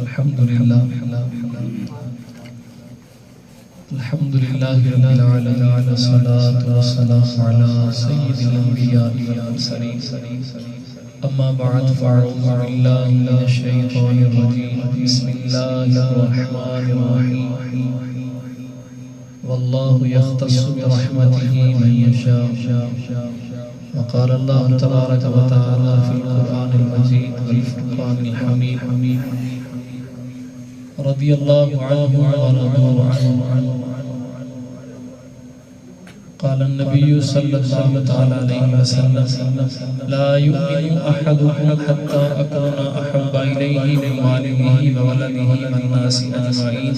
الحمدللہ رب العالمین والصلاة والسلام علی سید الانبیاء والمرسلین اما بعد فاعوذ باللہ من الشیطان الرجیم بسم اللہ الرحمن الرحیم واللہ یختص برحمتہ من یشاء وقال اللہ تبارک و تعالی فی القرآن المجید والفرقان الحمید رضی اللہ عنہ ورضوا عنہ قال النبي صلى الله تعالى عليه وسلم لا يؤمن أحدكم حتى أكون أحب إليه من والده وولده والناس أجمعين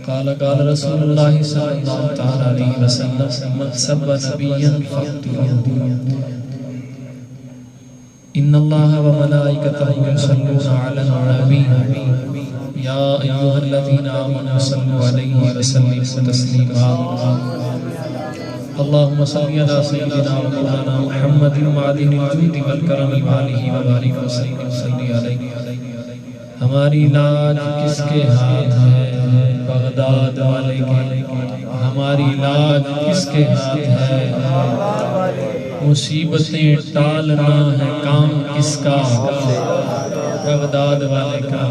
قال رسول الله صلى الله تعالى عليه وسلم من سب نبيا فاقتلوه إن الله وملائكته يصلون على النبي يا أيها الذين آمنوا صلوا عليه وسلموا تسليما اللهم صل على سيدنا ومولانا محمد معدن الجود والکرم وآلہ وبارک وسلم صلی علیہ ہماری لاج کس کے ہاتھ ہے بغداد والے کے ہماری لاج کس کے ہاتھ ہے مصیبتیں ٹالنا ہے کام کس کا بغداد والے کا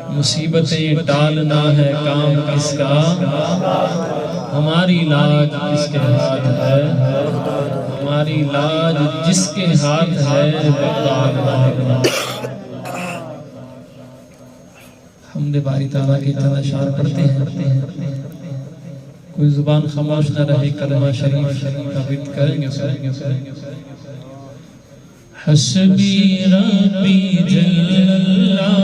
مصیبتیں ٹالنا ہے کام کس کا ہماری لاج کس کے ہاتھ ہے ہماری لاج جس کے ہاتھ ہے بغداد والے کا حمد باری تعالیٰ کی اتنا شان پڑھتے ہیں کوئی زبان خاموش نہ رہے کلمہ شریف کا بیت کریں گے حسبی ربی جل اللہ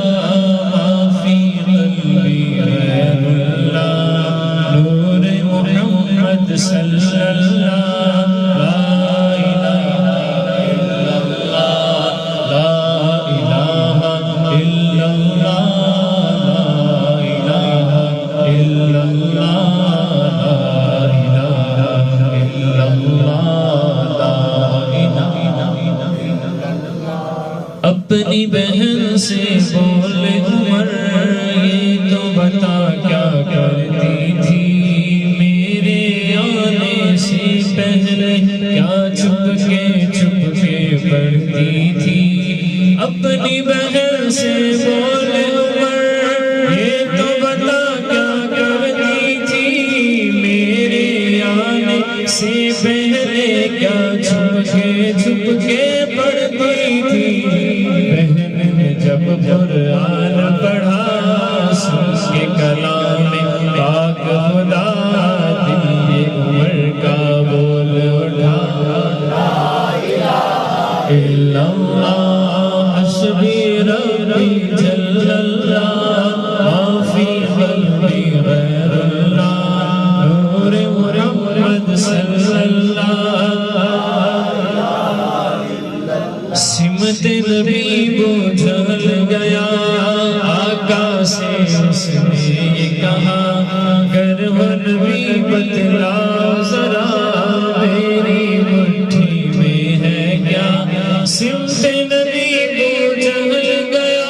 ما فی قلبی غیر اللہ نور محمد صلی اللہ لا الہ الا اللہ لا الہ الا اللہ لا الہ الا اللہ لا الہ الا اللہ لا الہ اپنی بہن سے بول عمر یہ تو بتا کیا کرتی تھی میرے آنے سے پہلے کیا چھپ کے پڑھتی تھی اپنی بہن سے بول عمر یہ تو بتا کیا کرتی تھی میرے آنے سے پہلے کیا چھپ کے پڑھتی تھی جب قرآن پڑھا سن کے کلام پاک خدا دل عمر کا بول اٹھا لا الہ الا اللہ حسبی ربی جل اللہ ما فی قلبی غیر اللہ نور محمد صلی اللہ سمت نبی بجھل گیا آقا سے اس نے یہ کہا گر وہ نبی بتلا ذرا میری مٹھی میں ہے کیا سمت نبی بجھل گیا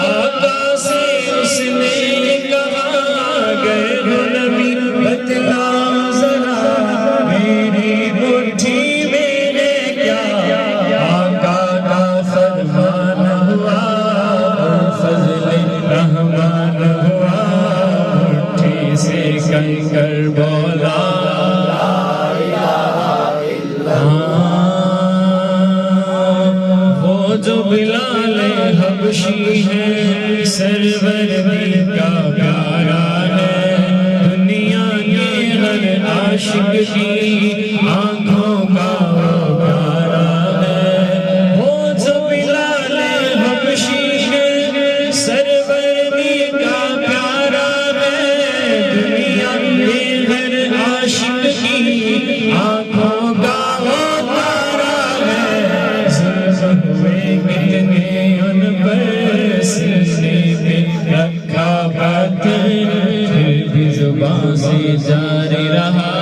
آقا سے اس نے یہ کہا گر وہ نبی بتلا ذرا میری مٹھی میں ہے کیا رحمان ہوا مٹھی سے کنکر بولا لا الہ الا اللہ وہ جو بلال حبشی ہے سرور دل کا پیارا ہے دنیا کے ہر عاشق کی آنکھوں کا وہ پیارا ہے وہ جو بلال حبشی ہے آنکھوں کا وہ تارا ہے ہوئے کتنے ان پر سینے پہ رکھا بات پھر بھی زبان سے جاری رہا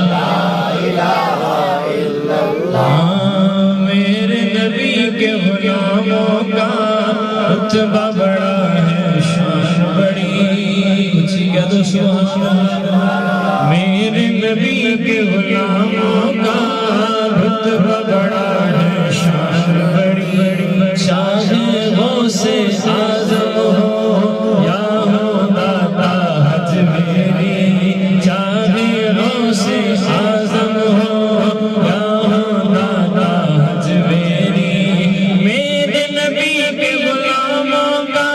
لا الہ الا اللہ میرے نبی کے غلاموں کا رتبہ بڑا میرے نبی کے غلاموں کا رتبہ بڑا ہے، شان بڑی، چاہے غوث اعظم ہو یا ہو داتا حج میری، چاہے غوث اعظم ہو یا ہو داتا حج میری، میرے نبی کے غلاموں کا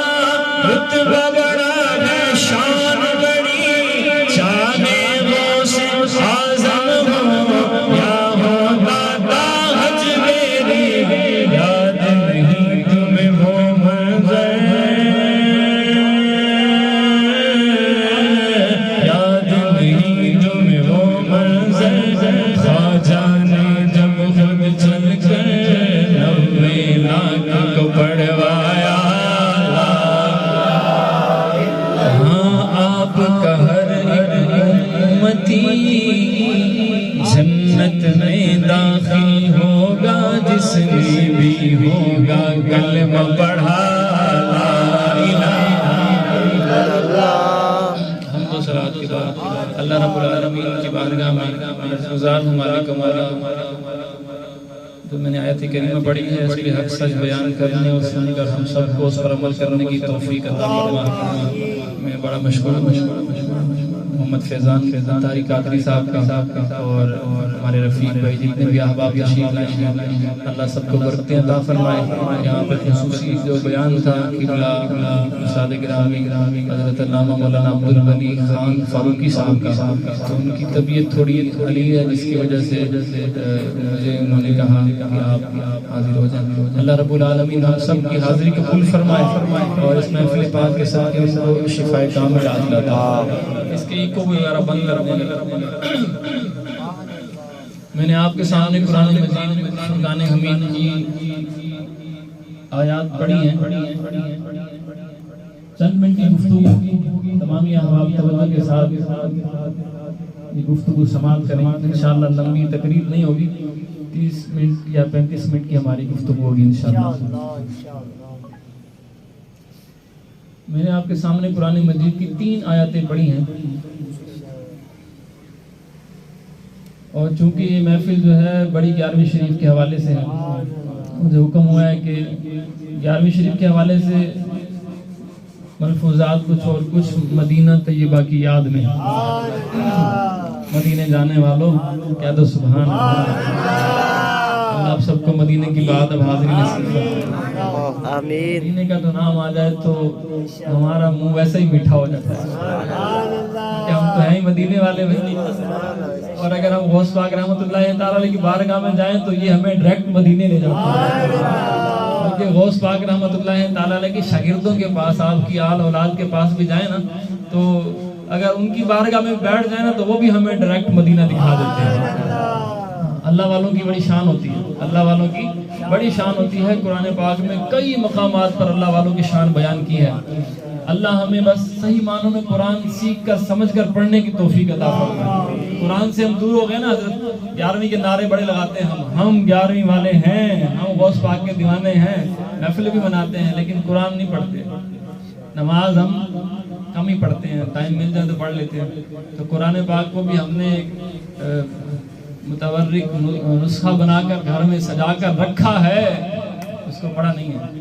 رتبہ بڑا ہے، شان بڑی، چاہے غوث اعظم ہو یا ہو داتا حج میری، یاد نہیں تمہیں وہ منظر، یاد نہیں تمہیں وہ منظر، خواجہ نے جب خود چل کر 90 لاکھ کو پڑھوایا، ہاں آپ کا ہر ایک امتی جنت میں داخل ہوگا جس نے بھی ہوگا کلمہ پڑھا لا الہ الا اللہ۔ حمد و صلوات کے بعد اللہ رب العالمین کی بارگاہ میں گزار ہوں مالک مولا، تو میں نے آیت کریمہ پڑھی ہے، اس کے حق سچ بیان کرنے اور سن کر ہم سب کو اس پر عمل کرنے کی توفیق عطا فرما۔ میں بڑا مشکور محمد فیضان طاری قادری صاحب کا اور ہمارے رفیق بھائی جتنے بھی احباب تشریف لائے ہیں، اللہ سب کو برکتیں عطا فرمائے۔ یہاں پر خصوصی جو بیان تھا قبلہ استاد گرامی حضرت علامہ مولانا عبدالغنی خان فاروقی صاحب کا، تو ان کی طبیعت تھوڑی علی ہے جس کی وجہ سے مجھے انہوں نے کہا کہ آپ حاضر ہو جائیں۔ اللہ رب العالمین ہم سب کی حاضری قبول فرمائے اور اس محفل پاک کے ساتھ ان کو شفائے کامل عاجلہ عطا۔ اس کے ایکو بھی ذرا بند کر دیں۔ میں نے آپ کے سامنے قرآن مجید فرقان حمید کی آیات پڑھی ہیں، چند منٹ کی گفتگو تمام احباب توجہ کے ساتھ یہ گفتگو سماعت کریں، انشاءاللہ لمبی تقریر نہیں ہوگی، 30 منٹ یا 35 منٹ کی ہماری گفتگو ہوگی انشاءاللہ۔ میں نے آپ کے سامنے قرآن مجید کی 3 آیاتیں پڑھی ہیں، اور چونکہ یہ محفل جو ہے بڑی 11ویں شریف کے حوالے سے ہے، مجھے حکم ہوا ہے کہ 11ویں شریف کے حوالے سے ملفوظات کچھ اور کچھ مدینہ طیبہ کی یاد میں۔ مدینے جانے والوں کہہ دو سبحان اللہ۔ اللہ آپ سب کو مدینے کی بات اب حاضری نصیب فرمائے۔ مدینے کا تو نام آ جائے تو ہمارا منہ ویسے ہی میٹھا ہو جاتا ہے، کہ ہم تو ہیں ہی مدینے والے بھائی، اور اگر ہم غوث پاک رحمۃ اللہ تعالیٰ علیہ کی بارگاہ میں جائیں تو یہ ہمیں ڈائریکٹ مدینے لے جاتا ہے، کیونکہ غوث پاک رحمۃ اللہ تعالیٰ علیہ کی شاگردوں کے پاس، آپ کی آل اولاد کے پاس بھی جائیں نا، تو اگر ان کی بارگاہ میں بیٹھ جائیں نا تو وہ بھی ہمیں ڈائریکٹ مدینہ دکھا دیتے ہیں۔ اللہ والوں کی بڑی شان ہوتی ہے، اللہ والوں کی بڑی شان ہوتی ہے۔ قرآن پاک میں کئی مقامات پر اللہ والوں کی شان بیان کی ہے۔ اللہ ہمیں بس صحیح معنوں میں قرآن سیکھ کر سمجھ کر پڑھنے کی توفیق عطا فرمائے۔ قرآن سے ہم دور ہو گئے نا، حضرت 11ویں کے نعرے بڑے لگاتے ہیں، ہم 11ویں والے ہیں، ہم غوث پاک کے دیوانے ہیں، محفل بھی مناتے ہیں، لیکن قرآن نہیں پڑھتے۔ نماز ہم کم ہی پڑھتے ہیں، ٹائم مل جائے تو پڑھ لیتے ہیں، تو قرآن پاک کو بھی ہم نے ایک متورک نسخہ بنا کر گھر میں سجا کر رکھا ہے، اس کو پڑھا نہیں ہے۔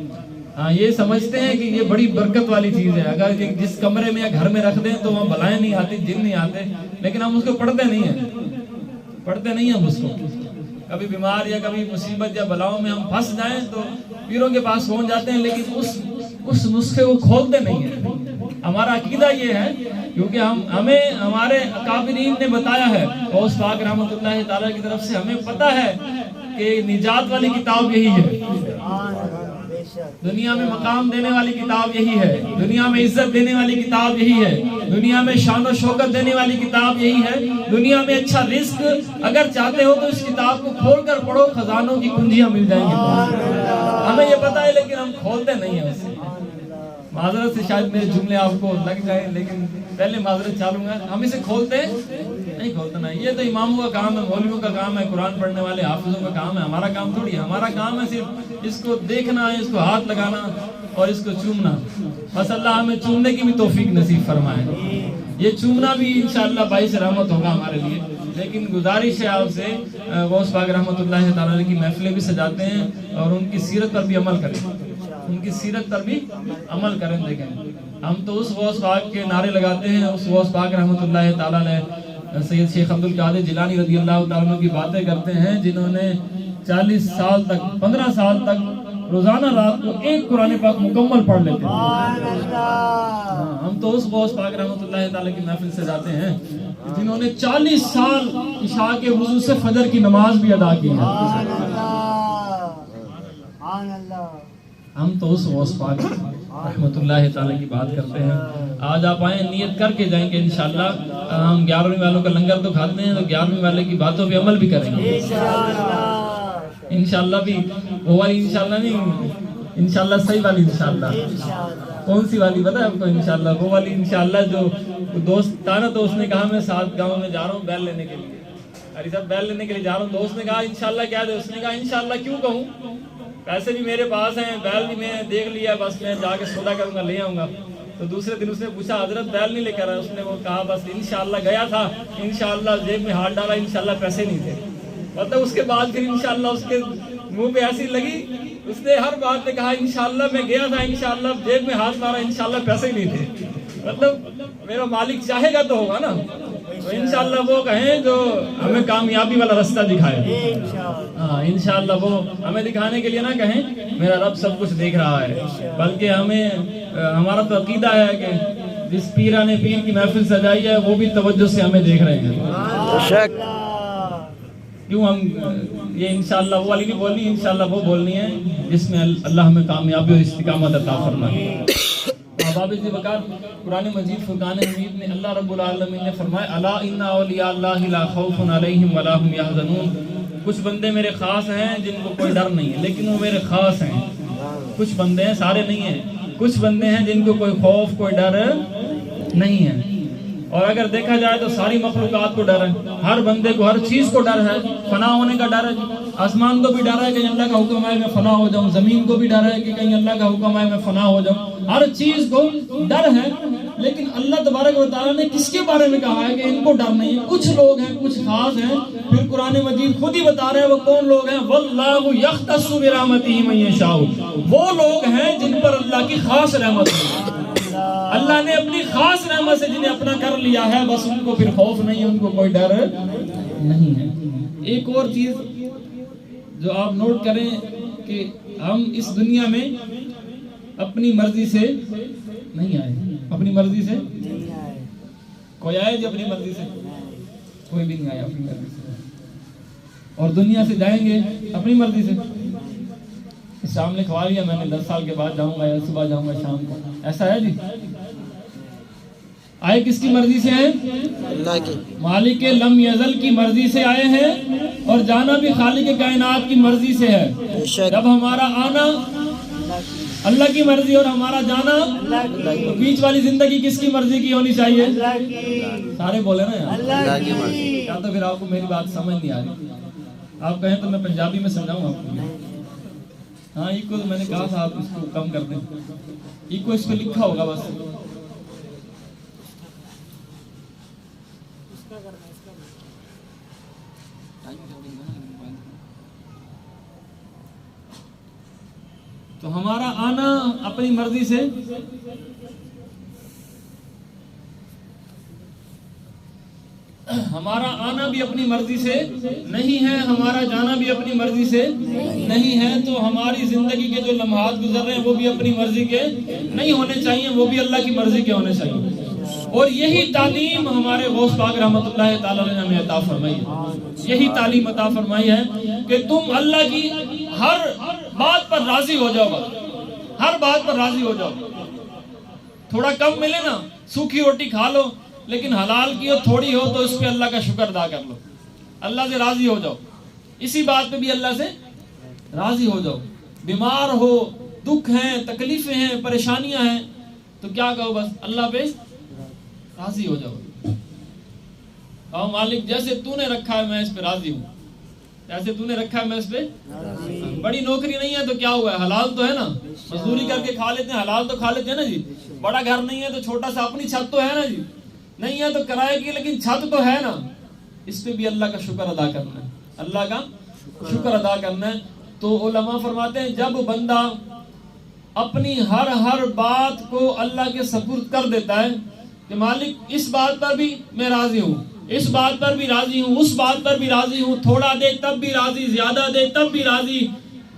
ہاں یہ سمجھتے ہیں کہ یہ بڑی برکت والی چیز ہے، اگر جس کمرے میں یا گھر میں رکھ دیں تو وہاں بلائیں نہیں آتی، جن نہیں آتے، لیکن ہم اس کو پڑھتے نہیں ہیں، پڑھتے نہیں ہیں اس کو۔ کبھی بیمار یا کبھی مصیبت یا بلاؤں میں ہم پھنس جائیں تو پیروں کے پاس پہنچ جاتے ہیں، لیکن اس نسخے کو کھولتے نہیں ہیں۔ ہمارا عقیدہ یہ ہے، کیونکہ ہمیں ہمارے اکابرین نے بتایا ہے، غوث پاک رحمۃ اللہ تعالیٰ کی طرف سے ہمیں پتہ ہے کہ نجات والی کتاب یہی ہے، دنیا میں مقام دینے والی کتاب یہی ہے، دنیا میں عزت دینے والی کتاب یہی ہے، دنیا میں شان و شوکت دینے والی کتاب یہی ہے، دنیا میں اچھا رزق اگر چاہتے ہو تو اس کتاب کو کھول کر پڑھو، خزانوں کی کنجیاں مل جائیں گی۔ ہمیں یہ پتہ ہے لیکن ہم کھولتے نہیں ہیں اسے۔ معذرت سے شاید میرے جملے آپ کو لگ جائیں، لیکن پہلے معذرت چالوں گا، ہم اسے کھولتے نہیں، کھولتے نہیں۔ یہ تو اماموں کا کام ہے، مولویوں کا کام ہے، قرآن پڑھنے والے حافظوں کا کام ہے، ہمارا کام تھوڑی ہے۔ ہمارا کام ہے صرف اس کو دیکھنا ہے، اس کو ہاتھ لگانا، اور اس کو چومنا. بس اللہ ہمیں چومنے کی بھی توفیق نصیب فرمائے. یہ چومنا بھی انشاءاللہ باعث رحمت ہوگا ہمارے لیے. لیکن گزارش ہے آپ سے، غوث پاک رحمۃ اللہ تعالیٰ علیہ کی محفلیں بھی سجاتے ہیں اور ان کی سیرت پر بھی عمل کریں، ان کی سیرت پر بھی عمل کریں. دیکھیں ہم تو اس غوث پاک کے نعرے لگاتے ہیں، اس غوث پاک رحمۃ اللہ تعالیٰ علیہ سید شیخ عبد القادر جیلانی رضی اللہ تعالیٰ عنہ کی باتیں کرتے ہیں، جنہوں نے 40 سال تک 15 سال تک روزانہ رات کو ایک قرآن پاک مکمل پڑھ لیتے ہیں. ہم تو اس غوث پاک رحمۃ اللہ تعالیٰ کی محفل سے جاتے ہیں جنہوں نے 40 سال عشاء کے وضو سے فجر کی نماز بھی ادا کی ہے. ہم تو اس غوث پاک رحمۃ اللہ تعالیٰ کی بات کرتے ہیں. آج آپ آئیں، نیت کر کے جائیں گے انشاءاللہ. ہم 11ویں والوں کا لنگر تو کھاتے ہیں، تو 11ویں والے کی باتوں پہ عمل بھی کریں گے انشاءاللہ. بھی وہ والی انشاءاللہ نہیں، انشاءاللہ صحیح والی انشاءاللہ. کون سی والی پتہ ہے آپ کو؟ انشاءاللہ وہ والی انشاءاللہ جو دوست تھا نا، تو اس نے کہا میں 7 گاؤں میں جا رہا ہوں بیل لینے کے لیے. ارے صاحب بیل لینے کے لیے جا رہا ہوں. دوست نے کہا انشاءاللہ کیا دے؟ اس نے کہا انشاءاللہ کیوں کہوں، پیسے بھی میرے پاس ہیں، بیل بھی میں دیکھ لیا، بس میں جا کے سودا کروں گا، لے آؤں گا. تو دوسرے دن اس نے پوچھا حضرت بیل نہیں لے کر آیا؟ اس نے وہ کہا بس انشاءاللہ گیا تھا، انشاءاللہ جیب میں ہاتھ ڈالا، انشاءاللہ پیسے نہیں تھے. مطلب اس کے بعد پھر انشاءاللہ اس کے منہ پہ ایسی لگی، اس نے ہر بات نے کہا انشاءاللہ میں گیا تھا، انشاءاللہ جیب میں ہاتھ مارا، انشاءاللہ پیسے ہی نہیں تھے. مطلب میرا مالک چاہے گا تو ہوگا نا. تو انشاءاللہ وہ کہیں جو ہمیں کامیابی والا راستہ دکھائے. ہاں انشاءاللہ وہ ہمیں دکھانے کے لیے نہ کہیں میرا رب سب کچھ دیکھ رہا ہے، بلکہ ہمارا تو عقیدہ ہے کہ جس پیرا نے پیر کی محفل سجائی ہے وہ بھی توجہ سے ہمیں دیکھ رہے ہیں. کیوں ہم یہ انشاءاللہ وہ والی نہیں بولنی، انشاءاللہ وہ بولنی ہے جس میں اللہ ہمیں کامیابی اور استقامت عطا فرمائے. احباب وقار، قرآن مجید فرقان حمید میں اللہ رب العالمین نے فرمایا الا ان اولیاء اللہ لا خوف علیہم ولا هم يحزنون. کچھ بندے میرے خاص ہیں جن کو کوئی ڈر نہیں ہے، لیکن وہ میرے خاص ہیں. کچھ بندے ہیں، سارے نہیں ہیں، کچھ بندے ہیں جن کو کوئی خوف کوئی ڈر نہیں ہے. اور اگر دیکھا جائے تو ساری مخلوقات کو ڈر ہے، ہر بندے کو ہر چیز کو ڈر ہے. فنا ہونے کا ڈر ہے، آسمان کو بھی ڈر ہے کہ اللہ کا حکم آئے میں فنا ہو جاؤں، زمین کو بھی ڈر ہے کہ کہیں اللہ کا حکم آئے میں فنا ہو جاؤں. ہر چیز کو ڈر ہے، لیکن اللہ تبارک و تعالیٰ نے کس کے بارے میں کہا ہے کہ ان کو ڈر نہیں ہے؟ کچھ لوگ ہیں، کچھ خاص ہیں. پھر قرآن مجید خود ہی بتا رہے ہیں وہ کون لوگ ہیں. واللہ یختص برحمتہ من یشاء. وہ لوگ ہیں جن پر اللہ کی خاص رحمت ہے. اللہ نے اپنی خاص رحمت سے جنہیں اپنا کر لیا ہے، بس ان کو پھر خوف نہیں، ان کو کوئی ڈر نہیں ہے. ایک اور چیز جو آپ نوٹ کریں کہ ہم اس دنیا میں اپنی مرضی سے نہیں آئے. اپنی مرضی سے کوئی آئے جو اپنی مرضی سے؟ کوئی بھی نہیں آیا اپنی مرضی سے. اور دنیا سے جائیں گے اپنی مرضی سے. شام نے کھوا لیا، میں نے 10 سال کے بعد جاؤں گا یا صبح جاؤں گا شام کو، ایسا ہے جی؟ آئے کس کی مرضی سے ہیں؟ اللہ کی. مالک لم یزل کی مرضی سے آئے ہیں، اور جانا بھی خالق کائنات کی مرضی سے ہے. جب ہمارا آنا اللہ کی مرضی اور ہمارا جانا، تو بیچ والی زندگی کس کی مرضی کی ہونی چاہیے؟ سارے بولے نا یار اللہ کی مرضی. یا تو پھر آپ کو میری بات سمجھ نہیں آ رہی. آپ کہیں تو میں پنجابی میں سمجھاؤں آپ کو. ہاں ایکو میں نے کہا تھا آپ اس کو کم کر دیں. ایکو اس پہ لکھا ہوگا بس. تو ہمارا آنا اپنی مرضی سے، ہمارا آنا بھی اپنی مرضی سے نہیں ہے، ہمارا جانا بھی اپنی مرضی سے نہیں ہے. تو ہماری زندگی کے جو لمحات گزر رہے ہیں وہ بھی اپنی مرضی کے نہیں ہونے چاہیے، وہ بھی اللہ کی مرضی کے ہونے چاہیے. اور یہی تعلیم ہمارے غوث پاک رحمۃ اللہ تعالیٰ نے ہمیں عطا فرمائی ہے. یہی تعلیم عطا فرمائی ہے کہ تم اللہ کی ہر بات پر راضی ہو جاؤ. ہر بات پر راضی ہو جاؤ. تھوڑا کم ملے نا، سوکھی روٹی کھا لو، لیکن حلال کی ہو تھوڑی ہو تو اس پہ اللہ کا شکر ادا کر لو. اللہ سے راضی ہو جاؤ. اسی بات پہ بھی اللہ سے راضی ہو جاؤ. بیمار ہو، دکھ ہیں، تکلیفیں ہیں، پریشانیاں ہیں، تو کیا کہو؟ بس اللہ پہ راضی ہو جاؤ. کہو مالک جیسے تو نے رکھا ہے میں اس پہ راضی ہوں. ایسے تو نے رکھا ہے میں اس پہ بڑی نوکری نہیں ہے تو کیا ہوا ہے, حلال تو ہے نا, مزدوری کر کے کھا لیتے ہیں, حلال تو کھا لیتے ہیں نا جی. بڑا گھر نہیں ہے تو چھوٹا سا اپنی چھت تو ہے نا جی, نہیں ہے تو کرائے کی لیکن چھت تو ہے نا. اس پہ بھی اللہ کا شکر ادا کرنا ہے, اللہ کا شکر ادا کرنا ہے. تو علماء فرماتے ہیں جب بندہ اپنی ہر بات کو اللہ کے سپرد کر دیتا ہے کہ مالک اس بات پر بھی میں راضی ہوں, اس بات پر بھی راضی ہوں, اس بات پر بھی راضی ہوں, تھوڑا دے تب بھی راضی, زیادہ دے تب بھی راضی,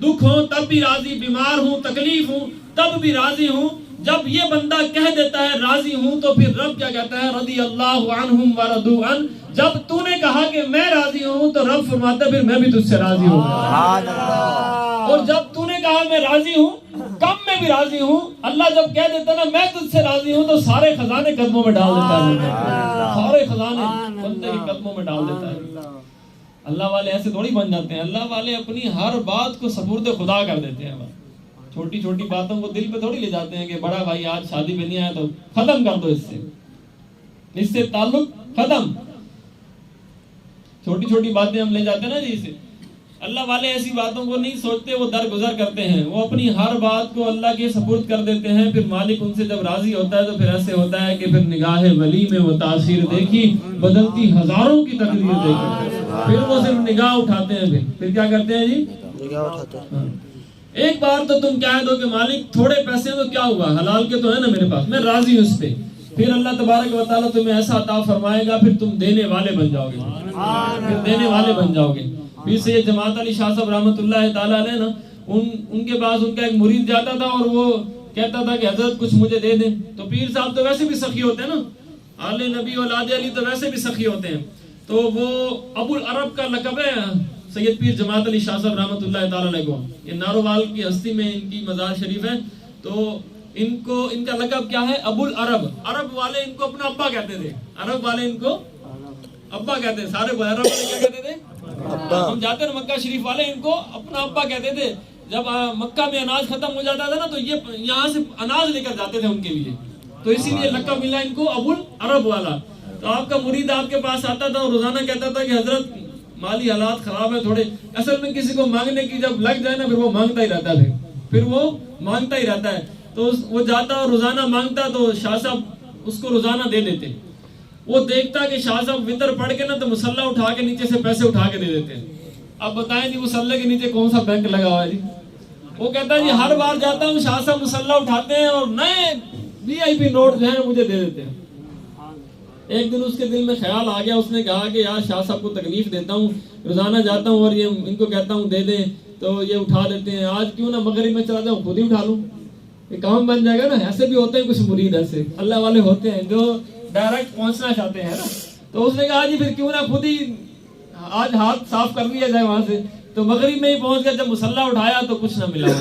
دکھ ہو تب بھی راضی, بیمار ہوں, تکلیف ہوں تب بھی راضی ہوں. جب یہ بندہ کہہ دیتا ہے راضی ہوں تو پھر رب کیا کہتا ہے, رضی اللہ عنہم ورضوا عنہ. جب تو نے کہا کہ میں راضی ہوں تو رب فرماتا ہے پھر میں بھی تجھ سے راضی ہوں. اور جب تو نے کہا میں راضی ہوں, کم میں بھی راضی ہوں, اللہ جب کہہ دیتا نا میں تجھ سے راضی ہوں تو سارے خزانے قدموں میں ڈال دیتا ہے, سارے خزانے بندے کے قدموں میں ڈال دیتا ہے. اللہ والے ایسے تھوڑی بن جاتے ہیں, اللہ والے اپنی ہر بات کو سپرد خدا کر دیتے ہیں. چھوٹی چھوٹی باتوں کو دل پہ تھوڑی لے جاتے ہیں کہ بڑا بھائی آج شادی پہ نہیں آیا تو ختم کر دو, اس سے تعلق ختم. چھوٹی چھوٹی باتیں ہم لے جاتے ہیں نا جی سے. اللہ والے ایسی باتوں کو نہیں سوچتے, وہ درگزر کرتے ہیں, وہ اپنی ہر بات کو اللہ کے سپرد کر دیتے ہیں. پھر مالک ان سے جب راضی ہوتا ہے تو پھر ایسے ہوتا ہے کہ پھر نگاہ ولی میں وہ تاثیر دیکھی, بدلتی ہزاروں کی تقدیر دیکھی. پھر وہ صرف نگاہ اٹھاتے ہیں, پھر کیا کرتے ہیں جی, نگاہ اٹھاتے ہیں. ایک بار تو تم کہہ دو کہ مالک تھوڑے پیسے تو کیا ہوا, حلال کے تو ہے نا میرے پاس, میں راضی ہوں اس پہ. پھر اللہ تبارک و تعالیٰ تمہیں ایسا عطا فرمائے گا, پھر تم دینے والے بن جاؤ گے, پھر دینے والے بن جاؤ گے. پھر سے یہ جماعت علی شاہ صاحب رحمۃ اللہ تعالیٰ علیہ نا, ان کے پاس ان کا ایک مرید جاتا تھا اور وہ کہتا تھا کہ حضرت کچھ مجھے دے دیں. تو پیر صاحب تو ویسے بھی سخی ہوتے ہیں نا, آل نبی اولاد علی تو ویسے بھی سخی ہوتے ہیں. تو وہ ابو العرب کا لقب ہے سید پیر جماعت علی شاہ صاحب رحمۃ اللہ تعالیٰ علیہ کو. یہ نارووال کی ہستی میں ان کی مزار شریف ہے. تو ان کا لقب کیا ہے, ابو العرب. عرب والے ان کو اپنا ابا کہتے تھے, عرب والے ان کو ابا کہتے ہیں. سارے عرب والے کیا کہتے تھے, ہم جاتے ہیں مکہ شریف والے ان کو اپنا ابا کہتے تھے. جب مکہ میں اناج ختم ہو جاتا تھا نا تو یہ یہاں سے اناج لے کر جاتے تھے ان کے لیے, تو اسی لیے لقب ملا ان کو ابو العرب والا. تو آپ کا مرید آپ کے پاس آتا تھا اور روزانہ کہتا تھا کہ حضرت مالی حالات خراب ہے تھوڑے. اصل میں کسی کو مانگنے کی جب لگ جائے نا پھر وہ مانگتا ہی رہتا ہے, پھر وہ مانگتا ہی رہتا ہے. تو وہ جاتا اور روزانہ مانگتا تو شاہ صاحب اس کو روزانہ دے دیتے. وہ دیکھتا کہ شاہ صاحب وطر پڑھ کے نا تو مسلح اٹھا کے نیچے سے پیسے اٹھا کے دے دیتے. اب بتائیں جی مسلح کے نیچے کون سا بینک لگا ہوا ہے جی. وہ کہتا ہے جی ہر بار جاتا ہوں شاہ صاحب مسلح اٹھاتے ہیں اور نئے VIP نوٹ جو ہیں مجھے دے دیتے ہیں. ایک دن اس کے دل میں خیال آ گیا, اس نے کہا کہ یار شاہ صاحب کو تکلیف دیتا ہوں, روزانہ جاتا ہوں اور یہ ان کو کہتا ہوں دے دیں تو یہ اٹھا دیتے ہیں, آج کیوں نہ مغرب میں چلا جاؤں خود ہی اٹھا لوں, یہ کام بن جائے گا نا. ایسے بھی ہوتے ہیں کچھ مرید, ایسے اللہ والے ہوتے ہیں جو ڈائریکٹ پہنچنا چاہتے ہیں نا. تو اس نے کہا جی پھر کیوں نہ خود ہی آج ہاتھ صاف کر لیا جائے وہاں سے. تو مغرب میں ہی پہنچ گیا. جب مسلح اٹھایا تو کچھ نہ ملا,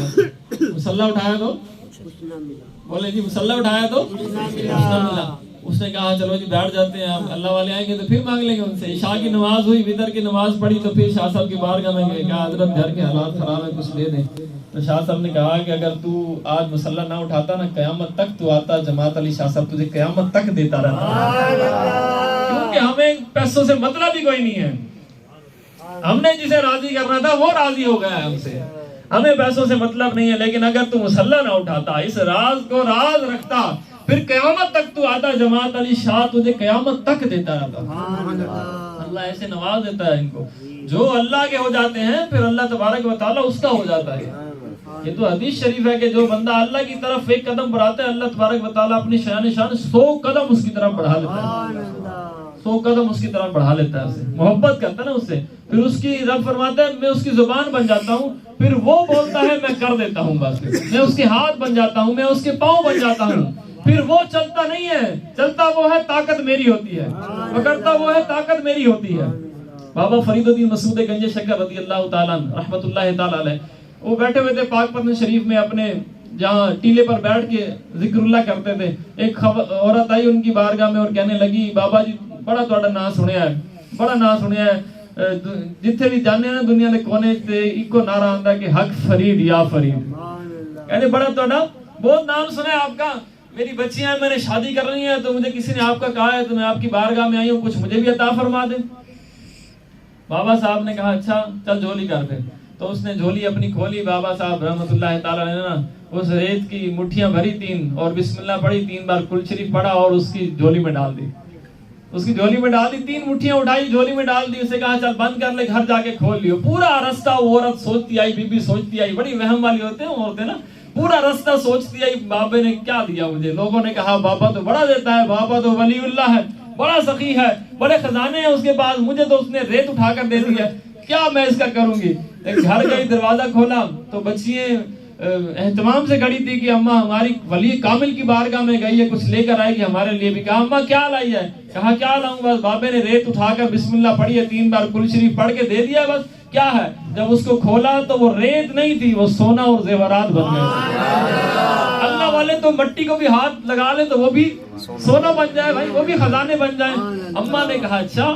مسلح اٹھایا تو کچھ نہ ملا, بولے جی مسلح اٹھایا تو کچھ نہ ملا. اس نے کہا چلو جی بیٹھ جاتے ہیں, اللہ والے آئیں گے تو پھر مانگ لیں گے ان سے. عشاء کی نماز ہوئی, وطر کی نماز پڑھی تو پھر شاہ صاحب کی بارگاہ میں گئے, کہا حضرت گھر کے حالات خراب ہیں کچھ دے دیں. تو شاہ صاحب نے کہا کہ اگر تو آج مسلح نہ اٹھاتا نا قیامت تک تو آتا, جماعت علی شاہ صاحب تجھے قیامت تک دیتا رہتا. کیونکہ ہمیں پیسوں سے مطلب ہی کوئی نہیں ہے. ہم نے جسے راضی کرنا تھا وہ راضی ہو گیا ہے ہم سے, ہمیں پیسوں سے مطلب نہیں ہے. لیکن اگر تو مسلح نہ اٹھاتا, اس راز کو راز رکھتا, پھر قیامت تک تو آتا, جماعت علی شاہ تجھے قیامت تک دیتا رہتا. اللہ ایسے نواز دیتا ہے ان کو. جو اللہ کے ہو جاتے ہیں پھر اللہ تبارک و تعالیٰ اس کا ہو جاتا ہے. یہ تو حدیث شریف ہے کہ جو بندہ اللہ کی طرف ایک قدم بڑھاتا ہے اللہ تبارک و تعالیٰ اپنی شان 100 قدم اس کی طرف بڑھا لیتا ہے. 100 قدم اس کی طرف بڑھا لیتا ہے, اسے محبت کرتا ہے نا اس سے. پھر اس کی رب فرماتا ہے میں اس کی زبان بن جاتا ہوں, پھر وہ بولتا ہے میں کر دیتا ہوں. بس میں اس کے ہاتھ بن جاتا ہوں, میں اس کے پاؤں بن جاتا ہوں. پھر وہ چلتا نہیں ہے, چلتا وہ ہے, طاقت میری ہوتی ہے, پکڑتا وہ ہے, طاقت میری ہوتی ہے. بابا فرید الدین مسعود گنج شکر رضی اللہ تعالیٰ رحمت اللہ تعالیٰ علیہ, وہ بیٹھے ہوئے تھے پاک پتن شریف میں, اپنے جہاں ٹیلے پر بیٹھ کے ذکر اللہ کرتے تھے. ایک عورت آئی ان کی بارگاہ میں اور کہنے لگی بابا جی بڑا تہاڈا نام سنیا ہے, بڑا نام سنیا ہے, جتھے بھی جانے نا دنیا دے کونے تے ایکو نعرہ آندا کہ حق فرید یا فرید. کہنے بڑا تہاڈا بہت نام سنا ہے آپ کا, میری بچیاں ہیں, میں نے شادی کرنی ہے, تو مجھے کسی نے آپ کا کہا ہے, تو میں آپ کی بارگاہ میں آئی ہوں, کچھ مجھے بھی عطا فرما دیں. بابا صاحب نے کہا اچھا چل جھولی کر پھر. تو اس نے جھولی اپنی کھولی. بابا صاحب رحمۃ اللہ تعالیٰ نے نا اس ریت کی مٹھیاں بھری 3 اور بسم اللہ پڑھی, 3 بار کل شریف پڑھا اور اس کی جھولی میں ڈال دی. اس کی جھولی میں ڈال دی, 3 مٹھیاں اٹھائی جھولی میں ڈال دی. اسے کہا چل بند کر لے, گھر جا کے کھول لیو. پورا رستہ وہ عورت سوچتی آئی, بی بی سوچتی آئی, بڑی وہم والی ہوتے ہیں عورتیں نا, پورا رستہ سوچتی آئی بابے نے کیا دیا مجھے. لوگوں نے کہا بابا تو بڑا دیتا ہے, بابا تو ولی اللہ ہے, بڑا سخی ہے, بڑے خزانے ہیں اس کے پاس, مجھے تو اس نے ریت اٹھا کر دے دی ہے, کیا میں اس کا کروں گی. گھر گئی, دروازہ کھولا تو بچیاں اہتمام سے کھڑی تھی کہ اماں ہماری ولی کامل کی بارگاہ میں گئی ہے, کچھ لے کر آئے گی ہمارے لیے بھی. کہا اماں کیا لائی ہے؟ کہا کیا لاؤں, بس بابے نے ریت اٹھا کر بسم اللہ پڑھی ہے, 3 بار کل شریف پڑھ کے دے دیا, بس کیا ہے. جب اس کو کھولا تو وہ ریت نہیں تھی, وہ سونا اور زیورات بن گئے. اللہ والے تو مٹی کو بھی ہاتھ لگا لیں تو وہ بھی سونا بن جائے بھائی, وہ بھی خزانے بن جائیں. اماں نے کہا اچھا.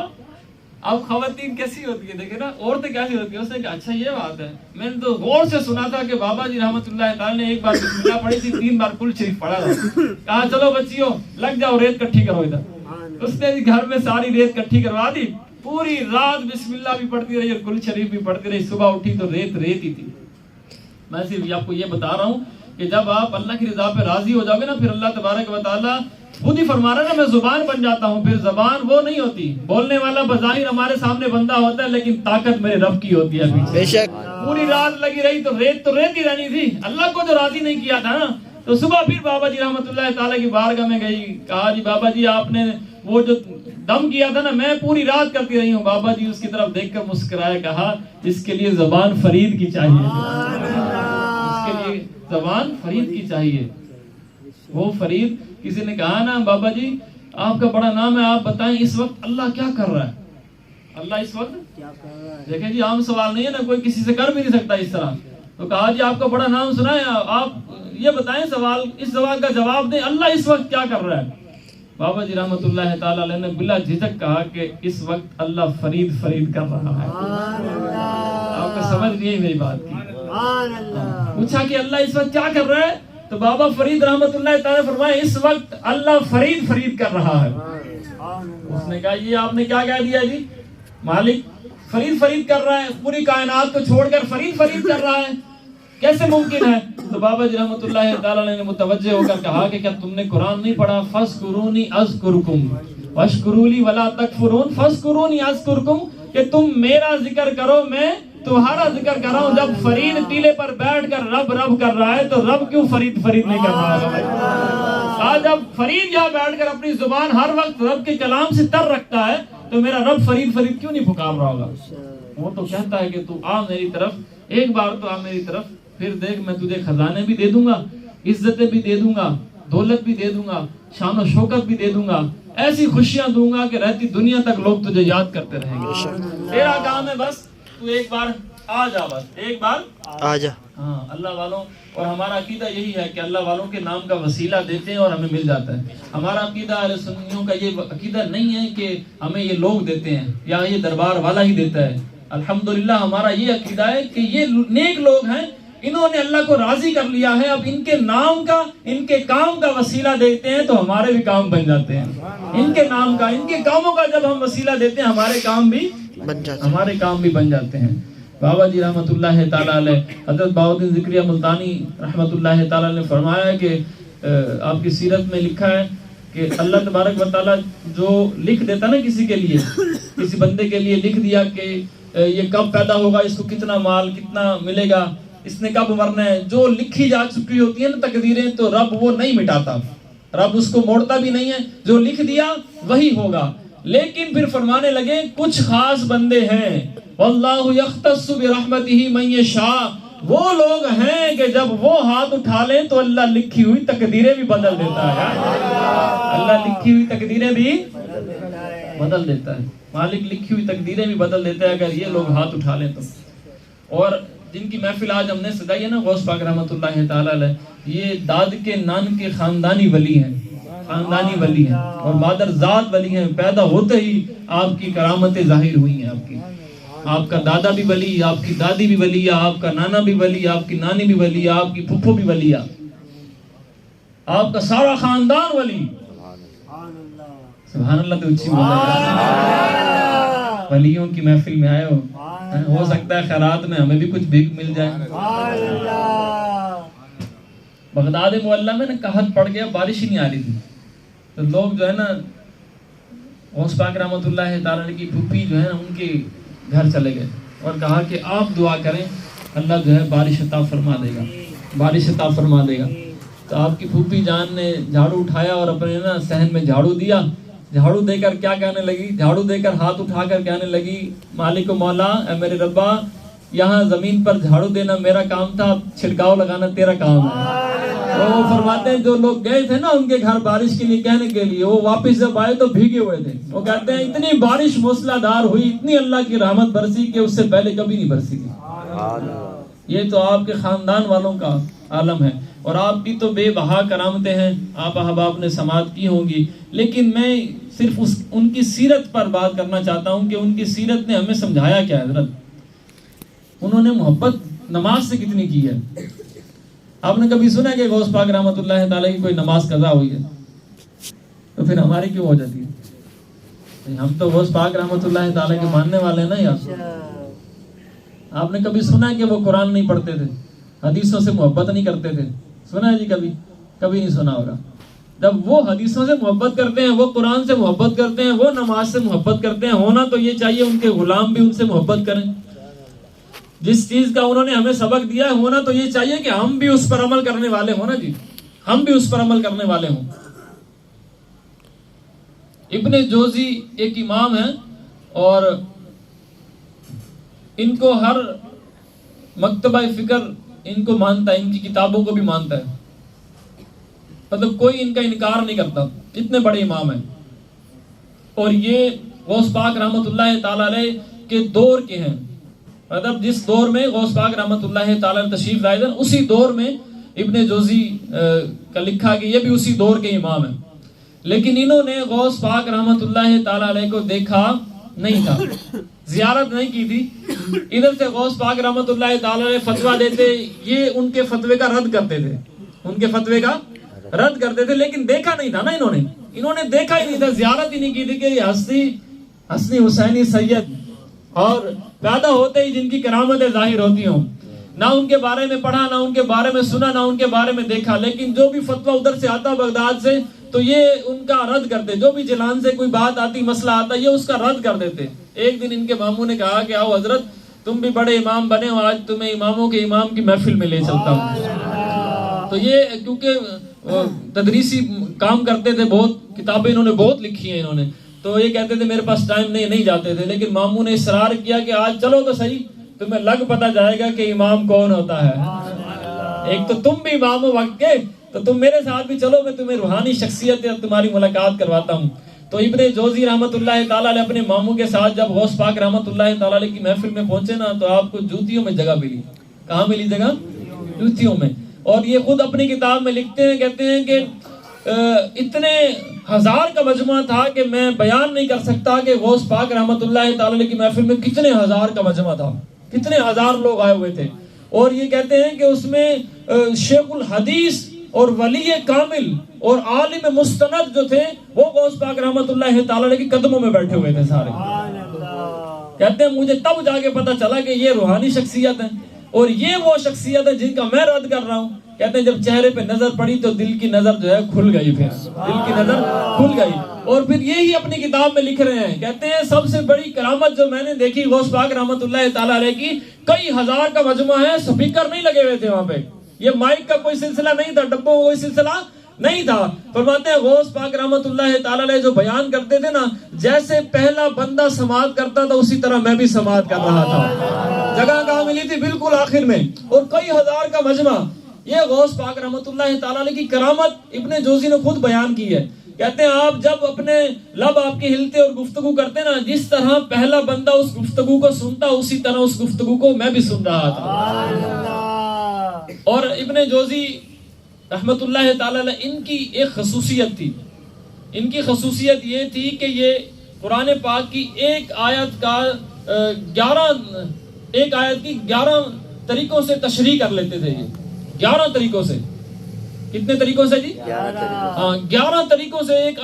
اب خواتین کیسی ہوتی ہے دیکھیں نا, عورتیں کیسی ہوتی ہیں. اس نے کہا اچھا یہ بات ہے, میں نے تو غور سے سنا تھا کہ بابا جی رحمت اللہ تعالی نے 1 بار بسم اللہ پڑھی تھی, 3 بار کل شریف پڑھا تھا. کہا چلو بچیوں لگ جاؤ, ریت کٹھی کرو ادھر. اس نے گھر میں ساری ریت کٹھی کروا دی. پوری رات بسم اللہ بھی پڑھتی رہی اور کل شریف بھی پڑھتی رہی. صبح اٹھی تو ریت ہی تھی. میں صرف آپ کو یہ بتا رہا ہوں کہ جب آپ اللہ کی رضا پہ راضی ہو جاؤ گے نا, پھر اللہ تبارک و تعالیٰ خود ہی فرما رہا ہے نا, میں زبان بن جاتا ہوں. پھر زبان وہ نہیں ہوتی, بولنے والا بظاہر ہمارے سامنے بندہ ہوتا ہے, لیکن طاقت میرے رب کی ہوتی ہے پیچھے. بے شک پوری رات لگی رہی تو ریت ہی رہنی تھی. اللہ کو جو راضی نہیں کیا تھا نا, تو صبح پھر بابا جی رحمت اللہ تعالیٰ کی بارگاہ میں گئی. کہا جی بابا جی آپ نے وہ جو دم کیا تھا نا, میں پوری رات کرتی رہی ہوں. بابا جی اس کی طرف دیکھ کر مسکرائے, کہا اس کے لیے زبان فرید کی چاہیے, اس کے لیے زبان فرید کی چاہیے. وہ فرید, کسی نے کہا نا بابا جی آپ کا بڑا نام ہے, آپ بتائیں اس وقت اللہ کیا کر رہا ہے. اللہ اس وقت کیا کر رہا ہے, دیکھیں جی عام سوال نہیں ہے نا, کوئی کسی سے کر بھی نہیں سکتا اس طرح. تو کہا جی آپ کا بڑا نام سنا ہے, آپ یہ بتائیں سوال, اس سوال کا جواب دیں, اللہ اس وقت کیا کر رہا ہے. بابا جی رحمت اللہ تعالی علیہ نے بلا جھجک کہا کہ اس وقت اللہ فرید کر رہا ہے. آپ کو سمجھ نہیں ہے میری بات کی. پوچھا کہ اللہ اس وقت کیا کر رہا ہے, تو بابا فرید رحمت اللہ تعالی فرمائے اس وقت اللہ فرید کر رہا ہے. اس نے کہا یہ آپ نے کیا کہہ دیا جی, مالک فرید کر رہا ہے, پوری کائنات کو چھوڑ کر فرید کر رہا ہے, کیسے ممکن ہے. تو بابا جی رحمت اللہ تعالی نے متوجہ ہو کر کہا کہ کیا تم نے قرآن نہیں پڑھا, فَاذْكُرُونِي أَذْكُرْكُمْ وَاشْكُرُوا لِي وَلَا تَكْفُرُونَ, فَاذْكُرُونِي أَذْكُرْكُمْ, کہ تم میرا ذکر کرو میں تمہارا ذکر کر رہا ہوں. جب فرید ٹیلے پر بیٹھ کر رب کر رہا ہے تو رب کیوں فرید نہیں کر رہا ہے. آج جب فرید یہاں بیٹھ کر اپنی زبان ہر وقت رب کے کلام سے تر رکھتا ہے, تو میرا رب فرید کیوں نہیں پکار رہا ہوگا. وہ تو کہتا ہے کہ تو آ میری طرف, ایک بار تو آ میری طرف, پھر دیکھ میں تجھے خزانے بھی دے دوں گا, عزتیں بھی دے دوں گا, دولت بھی دے دوں گا, شان و شوکت بھی دے دوں گا, ایسی خوشیاں دوں گا کہ رہتی دنیا تک لوگ تجھے یاد کرتے رہیں گے. تیرا کام ہے بس تو ایک بار آ جا, بس ایک بار آ جا. ہاں اللہ والوں, اور ہمارا عقیدہ یہی ہے کہ اللہ والوں کے نام کا وسیلہ دیتے ہیں اور ہمیں مل جاتا ہے. ہمارا عقیدہ اہل سنیوں کا یہ عقیدہ نہیں ہے کہ ہمیں یہ لوگ دیتے ہیں یا یہ دربار والا ہی دیتا ہے. الحمدللہ ہمارا یہ عقیدہ ہے کہ یہ نیک لوگ ہیں, انہوں نے اللہ کو راضی کر لیا ہے, اب ان کے نام کا, ان کے کام کا وسیلہ دیتے ہیں تو ہمارے بھی کام بن جاتے ہیں. ان کے نام کا, ان کے کاموں کا جب ہم وسیلہ دیتے ہیں ہمارے کام بھی بن جاتے ہیں. بابا جی رحمت اللہ تعالی علیہ, حضرت بہاؤالدین ذکریہ ملتانی رحمت اللہ تعالی نے فرمایا کہ آپ کی سیرت میں لکھا ہے کہ اللہ تبارک و تعالی جو لکھ دیتا نا کسی کے لیے, کسی بندے کے لیے لکھ دیا کہ یہ کب پیدا ہوگا, اس کو کتنا مال کتنا ملے گا, اس نے کب مرنا ہے, جو لکھی جا چکی ہوتی ہیں نا تقدیریں, تو رب وہ نہیں مٹاتا, رب اس کو موڑتا بھی نہیں ہے, جو لکھ دیا وہی ہوگا. لیکن پھر فرمانے لگے کچھ خاص بندے ہیں, واللہ یختص برحمتہ من یشاء, وہ لوگ ہیں کہ جب وہ ہاتھ اٹھا لیں تو اللہ لکھی ہوئی تقدیریں بھی بدل دیتا ہے. اللہ لکھی ہوئی تقدیریں بھی بدل دیتا ہے, مالک لکھی ہوئی تقدیریں بھی بدل دیتا ہے اگر یہ لوگ ہاتھ اٹھا لیں تو. اور جن کی محفل آج ہم نے سجائی ہے نا, غوث پاک رحمت اللہ تعالی علیہ, یہ داد کے نان کے خاندانی ولی ہیں, خاندانی ولی ہیں اور مادر ذات ولی ہیں. پیدا ہوتے ہی آپ کی کرامتیں ظاہر ہوئی ہیں. آپ کا دادا بھی ولی, آپ کی دادی بھی ولی, آپ کا نانا بھی ولی, آپ کی نانی بھی ولی, آپ کی پھپھو بھی ولی, آپ کا سارا خاندان ولی. سبحان اللہ تو اچھی بات ہے. ولیوں کی محفل میں آئے ہو سکتا ہے خیرات میں ہمیں بھی کچھ بھیک مل جائے. بغداد معلیٰ میں نا قحط پڑ گیا, بارش ہی نہیں آ رہی تھی, تو لوگ جو ہے نا غوث پاک رحمۃ اللہ تعالی کی پھوپھی جو ہے نا ان کے گھر چلے گئے اور کہا کہ آپ دعا کریں اللہ جو ہے بارش عطا فرما دے گا, بارش عطا فرما دے گا. تو آپ کی پھوپھی جان نے جھاڑو اٹھایا اور اپنے نا صحن میں جھاڑو دیا. جھاڑو دے کر کیا کہنے لگی, جھاڑو دے کر ہاتھ اٹھا کر کہنے لگی مالک و مولا اے میرے ربا, یہاں زمین پر جھاڑو دینا میرا کام تھا, چھڑکاؤ لگانا تیرا کام ہے. تو وہ فرماتے ہیں جو لوگ گئے تھے نا ان کے گھر بارش کے لیے کہنے کے لیے, وہ واپس جب آئے تو بھیگے ہوئے تھے. وہ کہتے ہیں اتنی بارش موسلا دھار ہوئی, اتنی اللہ کی رحمت برسی کہ اس سے پہلے کبھی نہیں برسی تھی. یہ تو آپ کے خاندان والوں کا عالم ہے, اور آپ کی تو بے بہا کرامتیں ہیں, آپ احباب نے سماعت کی ہوں گی. لیکن میں صرف ان کی سیرت پر بات کرنا چاہتا ہوں کہ ان کی سیرت نے ہمیں سمجھایا کیا ہے. حضرت انہوں نے محبت نماز سے کتنی کی ہے. آپ نے کبھی سنا کہ غوث پاک رحمۃ اللہ تعالیٰ کی کوئی نماز قضا ہوئی ہے؟ تو پھر ہماری کیوں ہو جاتی ہے؟ ہم تو غوث پاک رحمۃ اللہ تعالیٰ کے ماننے والے ہیں نا یار. آپ نے کبھی سنا کہ وہ قرآن نہیں پڑھتے تھے, حدیثوں سے محبت نہیں کرتے تھے؟ سنا ہے جی کبھی؟ کبھی نہیں سنا ہوگا. جب وہ حدیثوں سے محبت کرتے ہیں, وہ قرآن سے محبت کرتے ہیں, وہ نماز سے محبت کرتے ہیں, ہونا تو یہ چاہیے ان کے غلام بھی ان سے محبت کریں. جس چیز کا انہوں نے ہمیں سبق دیا ہے, ہونا تو یہ چاہیے کہ ہم بھی اس پر عمل کرنے والے ہوں نا جی, ہم بھی اس پر عمل کرنے والے ہوں. ابن جوزی ایک امام ہیں اور ان کو ہر مکتبہ فکر ان کو مانتا ہے, ان کی کتابوں کو بھی مانتا ہے, مطلب کوئی ان کا انکار نہیں کرتا. اتنے بڑے امام ہیں اور یہ غوث پاک رحمۃ اللہ تعالی علیہ کے دور کے ہیں. مطلب جس دور میں غوث پاک رحمۃ اللہ تعالی تشریف لائے تھے اسی دور میں ابن جوزی کا لکھا کہ یہ بھی اسی دور کے امام ہیں. لیکن انہوں نے غوث پاک رحمۃ اللہ تعالی علیہ کو دیکھا نہیں تھا, زیارت نہیں کی تھی. ادھر سے غوث پاک رحمۃ اللہ تعالی علیہ فتویٰ دیتے, یہ ان کے فتوے کا رد کرتے تھے, ان کے فتوے کا رد کرتے تھے. لیکن دیکھا نہیں تھا نا انہوں نے دیکھا ہی نہیں تھا, زیارت ہی نہیں کی تھی کہ یہ حسنی حسینی سید اور پیدا ہوتے ہی جن کی کرامتیں ظاہر ہوتی ہوں, نہ ان کے بارے میں پڑھا, نہ ان کے بارے میں سنا, نہ ان کے بارے میں دیکھا. لیکن جو بھی فتویٰ ادھر سے آتا بغداد سے تو یہ ان کا رد کرتے. جو بھی جیلان سے کوئی بات آتی, مسئلہ آتا, یہ اس کا رد کر دیتے. ایک دن ان کے ماموں نے کہا کہ آؤ حضرت تم بھی بڑے امام بنے ہو, آج تمہیں اماموں کے امام کی محفل میں لے چلتا ہوں. تو یہ کیونکہ تدریسی کام کرتے تھے, بہت کتابیں انہوں نے بہت لکھی ہیں انہوں نے, تو یہ کہتے تھے میرے پاس ٹائم نہیں جاتے تھے. لیکن ماموں نے اصرار کیا کہ آج چلو تو صحیح, تمہیں لگ پتا جائے گا کہ امام کون ہوتا ہے. ایک تو تم بھی امام ہو وقت کے, تو تم میرے ساتھ بھی چلو, میں تمہیں روحانی شخصیت تمہاری ملاقات کرواتا ہوں. تو ابن جوزی رحمۃ اللہ تعالیٰ علیہ اپنے ماموں کے ساتھ جب غوث پاک رحمۃ اللہ تعالیٰ علیہ کی محفل میں پہنچے نا, تو آپ کو جوتیوں میں جگہ ملی. کہاں ملی جگہ؟ جوتیوں میں. اور یہ خود اپنی کتاب میں لکھتے ہیں, کہتے ہیں کہ اتنے ہزار کا مجمع تھا کہ میں بیان نہیں کر سکتا کہ غوث پاک رحمۃ اللہ تعالی علیہ کی محفل میں کتنے ہزار کا مجمع تھا, کتنے ہزار لوگ آئے ہوئے تھے. اور یہ کہتے ہیں کہ اس میں شیخ الحدیث اور ولی کامل اور عالم مستند جو تھے وہ غوث پاک رحمۃ اللہ تعالی علیہ کے قدموں میں بیٹھے ہوئے تھے سارے. کہتے ہیں مجھے تب جا کے پتا چلا کہ یہ روحانی شخصیت ہے اور یہ وہ شخصیت ہے جن کا میں رد کر رہا ہوں. کہتے ہیں جب چہرے پہ نظر پڑی تو دل کی نظر جو ہے کھل گئی, پھر دل کی نظر کھل گئی. اور پھر یہی اپنی کتاب میں لکھ رہے ہیں, کہتے ہیں سب سے بڑی کرامت جو میں نے دیکھی غوث پاک رحمۃ اللہ تعالی علیہ کی, کئی ہزار کا مجمع ہے, سپیکر نہیں لگے ہوئے تھے وہاں پہ, یہ مائک کا کوئی سلسلہ نہیں تھا, ڈبوں کا کوئی سلسلہ نہیں تھا. فرماتے ہیں غوث پاک رحمۃ اللہ تعالی علیہ جو بیان کرتے تھے نا, جیسے پہلا بندہ سماعت کرتا تھا اسی طرح میں بھی سماعت کر رہا تھا. جگہ کہاں ملی تھی؟ بالکل آخر میں. اور کئی ہزار کا مجمع, یہ غوث پاک رحمۃ اللہ تعالی علیہ کی کرامت ابن جوزی نے خود بیان کی ہے. کہتے ہیں آپ جب اپنے لب آپ کے ہلتے اور گفتگو کرتے نا, جس طرح پہلا بندہ اس گفتگو کو سنتا اسی طرح اس گفتگو کو میں بھی سن رہا تھا. اور ابن جوزی رحمت اللہ تعالی علیہ ان کی ایک خصوصیت تھی, ان کی خصوصیت یہ تھی کہ یہ قرآن پاک کی ایک آیت کی 11 طریقوں سے تشریح کر لیتے تھے. یہ 11 طریقوں سے, کتنے طریقوں سے جی؟ 11 طریقوں سے ایک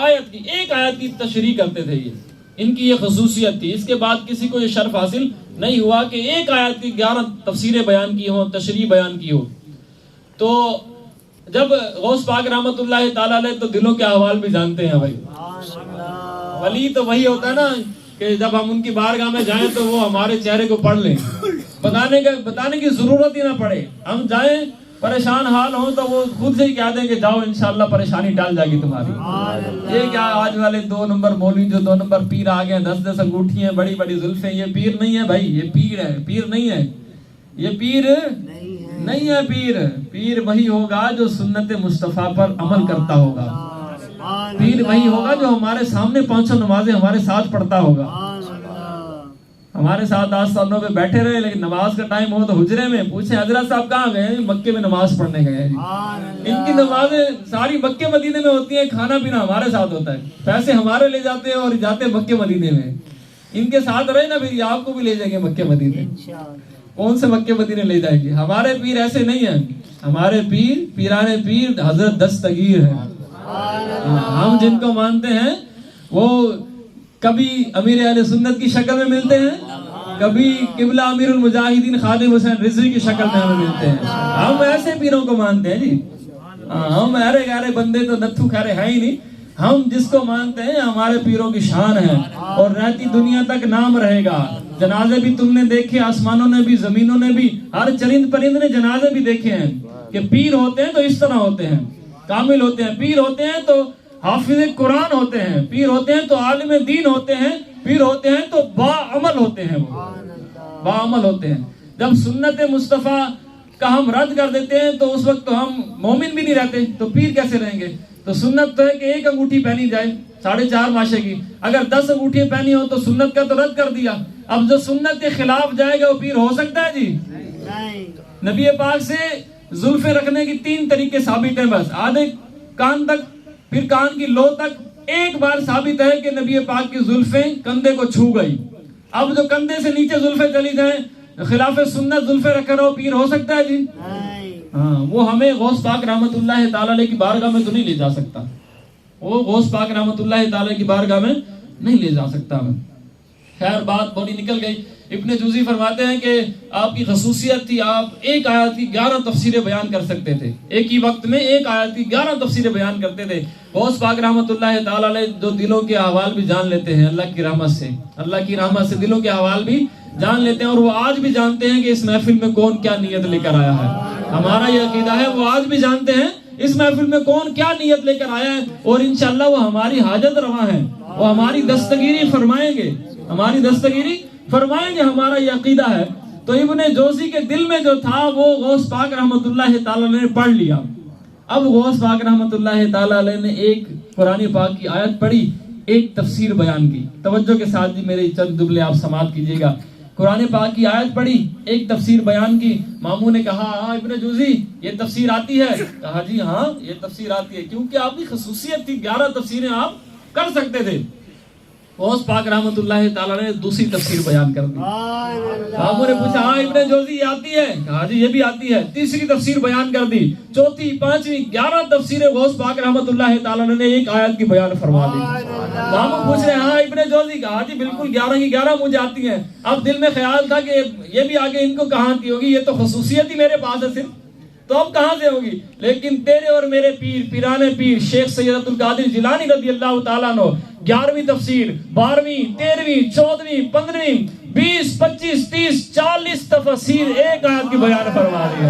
آیت کی تشریح کرتے تھے یہ. ان کی یہ خصوصیت تھی. اس کے بعد کسی کو یہ شرف حاصل نہیں ہوا کہ ایک آیت کی 11 تفسیریں بیان کی ہوں، تشریح بیان کی ہو. تو جب غوث پاک رحمت اللہ تعالیٰ علیہ تو دلوں کے احوال بھی جانتے ہیں بھائی. ولی تو وہی ہوتا ہے نا کہ جب ہم ان کی بارگاہ میں جائیں تو وہ ہمارے چہرے کو پڑھ لیں، بتانے کی ضرورت ہی نہ پڑے. ہم جائیں پریشان حال ہوں تو وہ خود سے ہی کہہ دیں کہ جاؤ انشاءاللہ پریشانی ٹال جائے گی تمہاری. یہ کیا آج والے 2 نمبر مولوی جو 2 نمبر پیر آ گئے، 10 انگوٹھی ہیں، بڑی بڑی زلفیں، یہ پیر نہیں ہے بھائی، یہ پیر ہے، پیر نہیں ہے. یہ پیر نہیں ہے. پیر وہی ہوگا جو سنت مصطفیٰ پر عمل کرتا ہوگا. پیر وہی ہوگا جو ہمارے سامنے 500 نمازیں ہمارے ساتھ پڑھتا ہوگا. ہمارے ساتھ 10 سالوں پہ بیٹھے رہے، لیکن نماز کا ٹائم ہو تو حجرے میں پوچھیں حضرت صاحب کہاں گئے؟ مکے میں نماز پڑھنے گئے ہیں. ان کی نمازیں ساری مکے مدینے میں ہوتی ہیں، کھانا پینا ہمارے ساتھ ہوتا ہے، پیسے ہمارے لے جاتے ہیں اور جاتے ہیں مکے مدینے میں. ان کے ساتھ رہے نا پھر آپ کو بھی لے جائیں گے مکے مدینے. کون سے مکے مدینے لے جائیں گے؟ ہمارے پیر ایسے نہیں ہیں. ہمارے پیر پیران پیر حضرت دستگیر ہیں. ہم جن کو مانتے ہیں وہ کبھی امیر اہل سنت کی شکل میں ملتے ہیں، کبھی قبلہ امیر المجاہدین خادم حسین رضوی کی شکل میں ہمیں ملتے ہیں. ہم ایسے پیروں کو مانتے ہیں جی. ہم ایرے گارے بندے تو نتھو کھارے ہیں ہی نہیں. ہم جس کو مانتے ہیں ہمارے پیروں کی شان ہے اور رہتی دنیا تک نام رہے گا. جنازے بھی تم نے دیکھے، آسمانوں نے بھی، زمینوں نے بھی، ہر چرند پرند نے جنازے بھی دیکھے ہیں کہ پیر ہوتے ہیں تو اس طرح ہوتے ہیں، کامل ہوتے ہیں. پیر ہوتے ہیں تو حافظ قرآن ہوتے ہیں، پیر ہوتے ہیں تو عالم دین ہوتے ہیں، پیر ہوتے ہیں تو باعمل ہوتے ہیں. وہ باعمل ہوتے ہیں. جب سنت مصطفیٰ کا ہم رد کر دیتے ہیں تو اس وقت تو ہم مومن بھی نہیں رہتے، تو پیر کیسے رہیں گے؟ تو سنت تو ہے کہ 1 انگوٹھی پہنی جائے 4.5 ماشے کی. اگر 10 انگوٹھی پہنی ہو تو سنت کا تو رد کر دیا. اب جو سنت کے خلاف جائے گا وہ پیر ہو سکتا ہے جی؟ نبی پاک سے زلفیں رکھنے کی 3 طریقے ثابت ہیں بس. آدھے کان تک، پھر کان کی لو تک ایک بار ثابت ہے کہ نبی پاک کی زلفیں کندھے کو چھو گئی. اب جو کندھے سے نیچے زلفیں چلی جائیں، خلاف سنت زلفیں رکھ کر وہ پیر ہو سکتا ہے جی؟ ہاں، وہ ہمیں غوث پاک رحمت اللہ تعالیٰ علیہ کی بارگاہ میں تو نہیں لے جا سکتا. وہ غوث پاک رحمت اللہ تعالیٰ کی بارگاہ میں نہیں لے جا سکتا. ہمیں خیر بات بڑی نکل گئی. ابن جوزی فرماتے ہیں کہ آپ کی خصوصیت تھی، آپ ایک آیت کی 11 تفسیریں بیان کر سکتے تھے. ایک ہی وقت میں ایک آیت کی 11 تفسیریں بیان کرتے تھے. غوث پاک رحمت اللہ تعالیٰ علیہ جو دلوں کے احوال بھی جان لیتے ہیں اللہ کی رحمت سے، اللہ کی رحمت سے دلوں کے احوال بھی جان لیتے ہیں. اور وہ آج بھی جانتے ہیں کہ اس محفل میں کون کیا نیت لے کر آیا ہے. ہمارا یہ عقیدہ ہے، وہ آج بھی جانتے ہیں اس محفل میں کون کیا نیت لے کر آیا ہے. اور انشاءاللہ وہ ہماری حاجت روا ہیں، وہ ہماری دستگیری فرمائیں گے، ہماری دستگیری فرمائیں گے. ہمارا یہ عقیدہ ہے. تو ابن جوزی کے دل میں جو تھا وہ غوث پاک رحمت اللہ تعالیٰ نے پڑھ لیا. اب غوث پاک رحمت اللہ تعالیٰ علیہ نے ایک قرآن پاک کی آیت پڑھی، ایک تفسیر بیان کی. توجہ کے ساتھ جی میرے چند جملے آپ سماعت کیجئے گا. قرآن پاک کی آیت پڑھی، ایک تفسیر بیان کی. ماموں نے کہا ہاں ابن جوزی یہ تفسیر آتی ہے؟ کہا جی ہاں یہ تفسیر آتی ہے، کیونکہ آپ کی خصوصیت تھی 11 تفسیریں آپ کر سکتے تھے. غوث پاک رحمت اللہ تعالیٰ نے دوسری تفسیر بیان کر دی. ماموں نے پوچھا ہاں ابن جوزی یہ آتی ہے؟ کہا جی یہ بھی آتی ہے. تیسری تفسیر بیان کر دی. چوتھی، پانچویں، 11 تفسیریں غوث پاک رحمت اللہ تعالیٰ نے ایک آیت کی بیان فرما دی. ماموں پوچھ رہے ہاں ابن جوزی؟ کہا جی بالکل 11 کی 11 مجھے آتی ہیں. اب دل میں خیال تھا کہ یہ بھی آگے ان کو کہاں آتی ہوگی، یہ تو خصوصیت ہی میرے پاس ہے صرف، تو اب کہاں سے ہوگی؟ لیکن تیرے اور میرے پیر، پیرانے پیر شیخ سید عبد القادر جیلانی رضی اللہ تعالیٰ عنہ 11ویں تفسیر، 12ویں، 13ویں، 14ویں، 15ویں، 20، 25، 30، 40 تفسیر ایک آیت کی بیان فرما دی.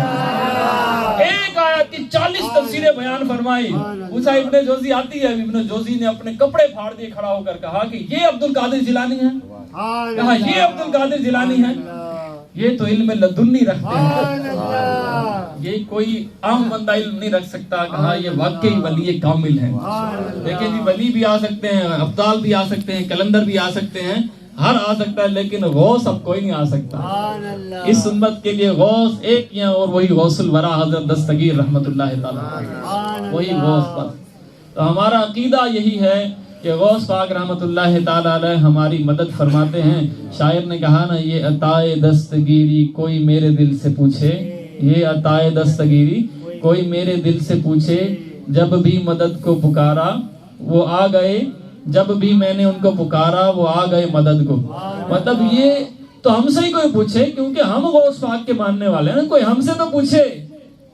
ایک آیت کی 40 تفسیریں بیان فرمائی. پوچھا ابن جوزی آتی ہے؟ ابن جوزی نے اپنے کپڑے پھاڑ دیے کھڑا ہو کر، کہا کہ یہ عبد القادر جیلانی ہے. کہا یہ عبد القادر جیلانی ہے. یہ تو علم لدنی رکھتے ہیں، یہ کوئی عام بندہ علم نہیں رکھ سکتا. کہا یہ واقعی ولی کامل ہے. دیکھیں جی ولی بھی آ سکتے ہیں، ابدال بھی آ سکتے ہیں، کلندر بھی آ سکتے ہیں، ہر آ سکتا ہے، لیکن غوث اب کوئی نہیں آ سکتا. اس امت کے لیے غوث ایک ہی ہے اور وہی غوث الورا حضرت دستگیر رحمت اللہ تعالی، وہی غوث پر. تو ہمارا عقیدہ یہی ہے کہ غوث پاک رحمت اللہ تعالیٰ علیہ ہماری مدد فرماتے ہیں. شاعر نے کہا نا یہ عطائے دستگیری کوئی میرے دل سے پوچھے، یہ عطائے دستگیری کوئی میرے دل سے پوچھے، جب بھی مدد کو پکارا وہ آ گئے جب بھی میں نے ان کو پکارا وہ آ گئے مدد کو. مطلب یہ تو ہم سے ہی کوئی پوچھے، کیونکہ ہم غوث پاک کے ماننے والے ہیں، کوئی ہم سے تو پوچھے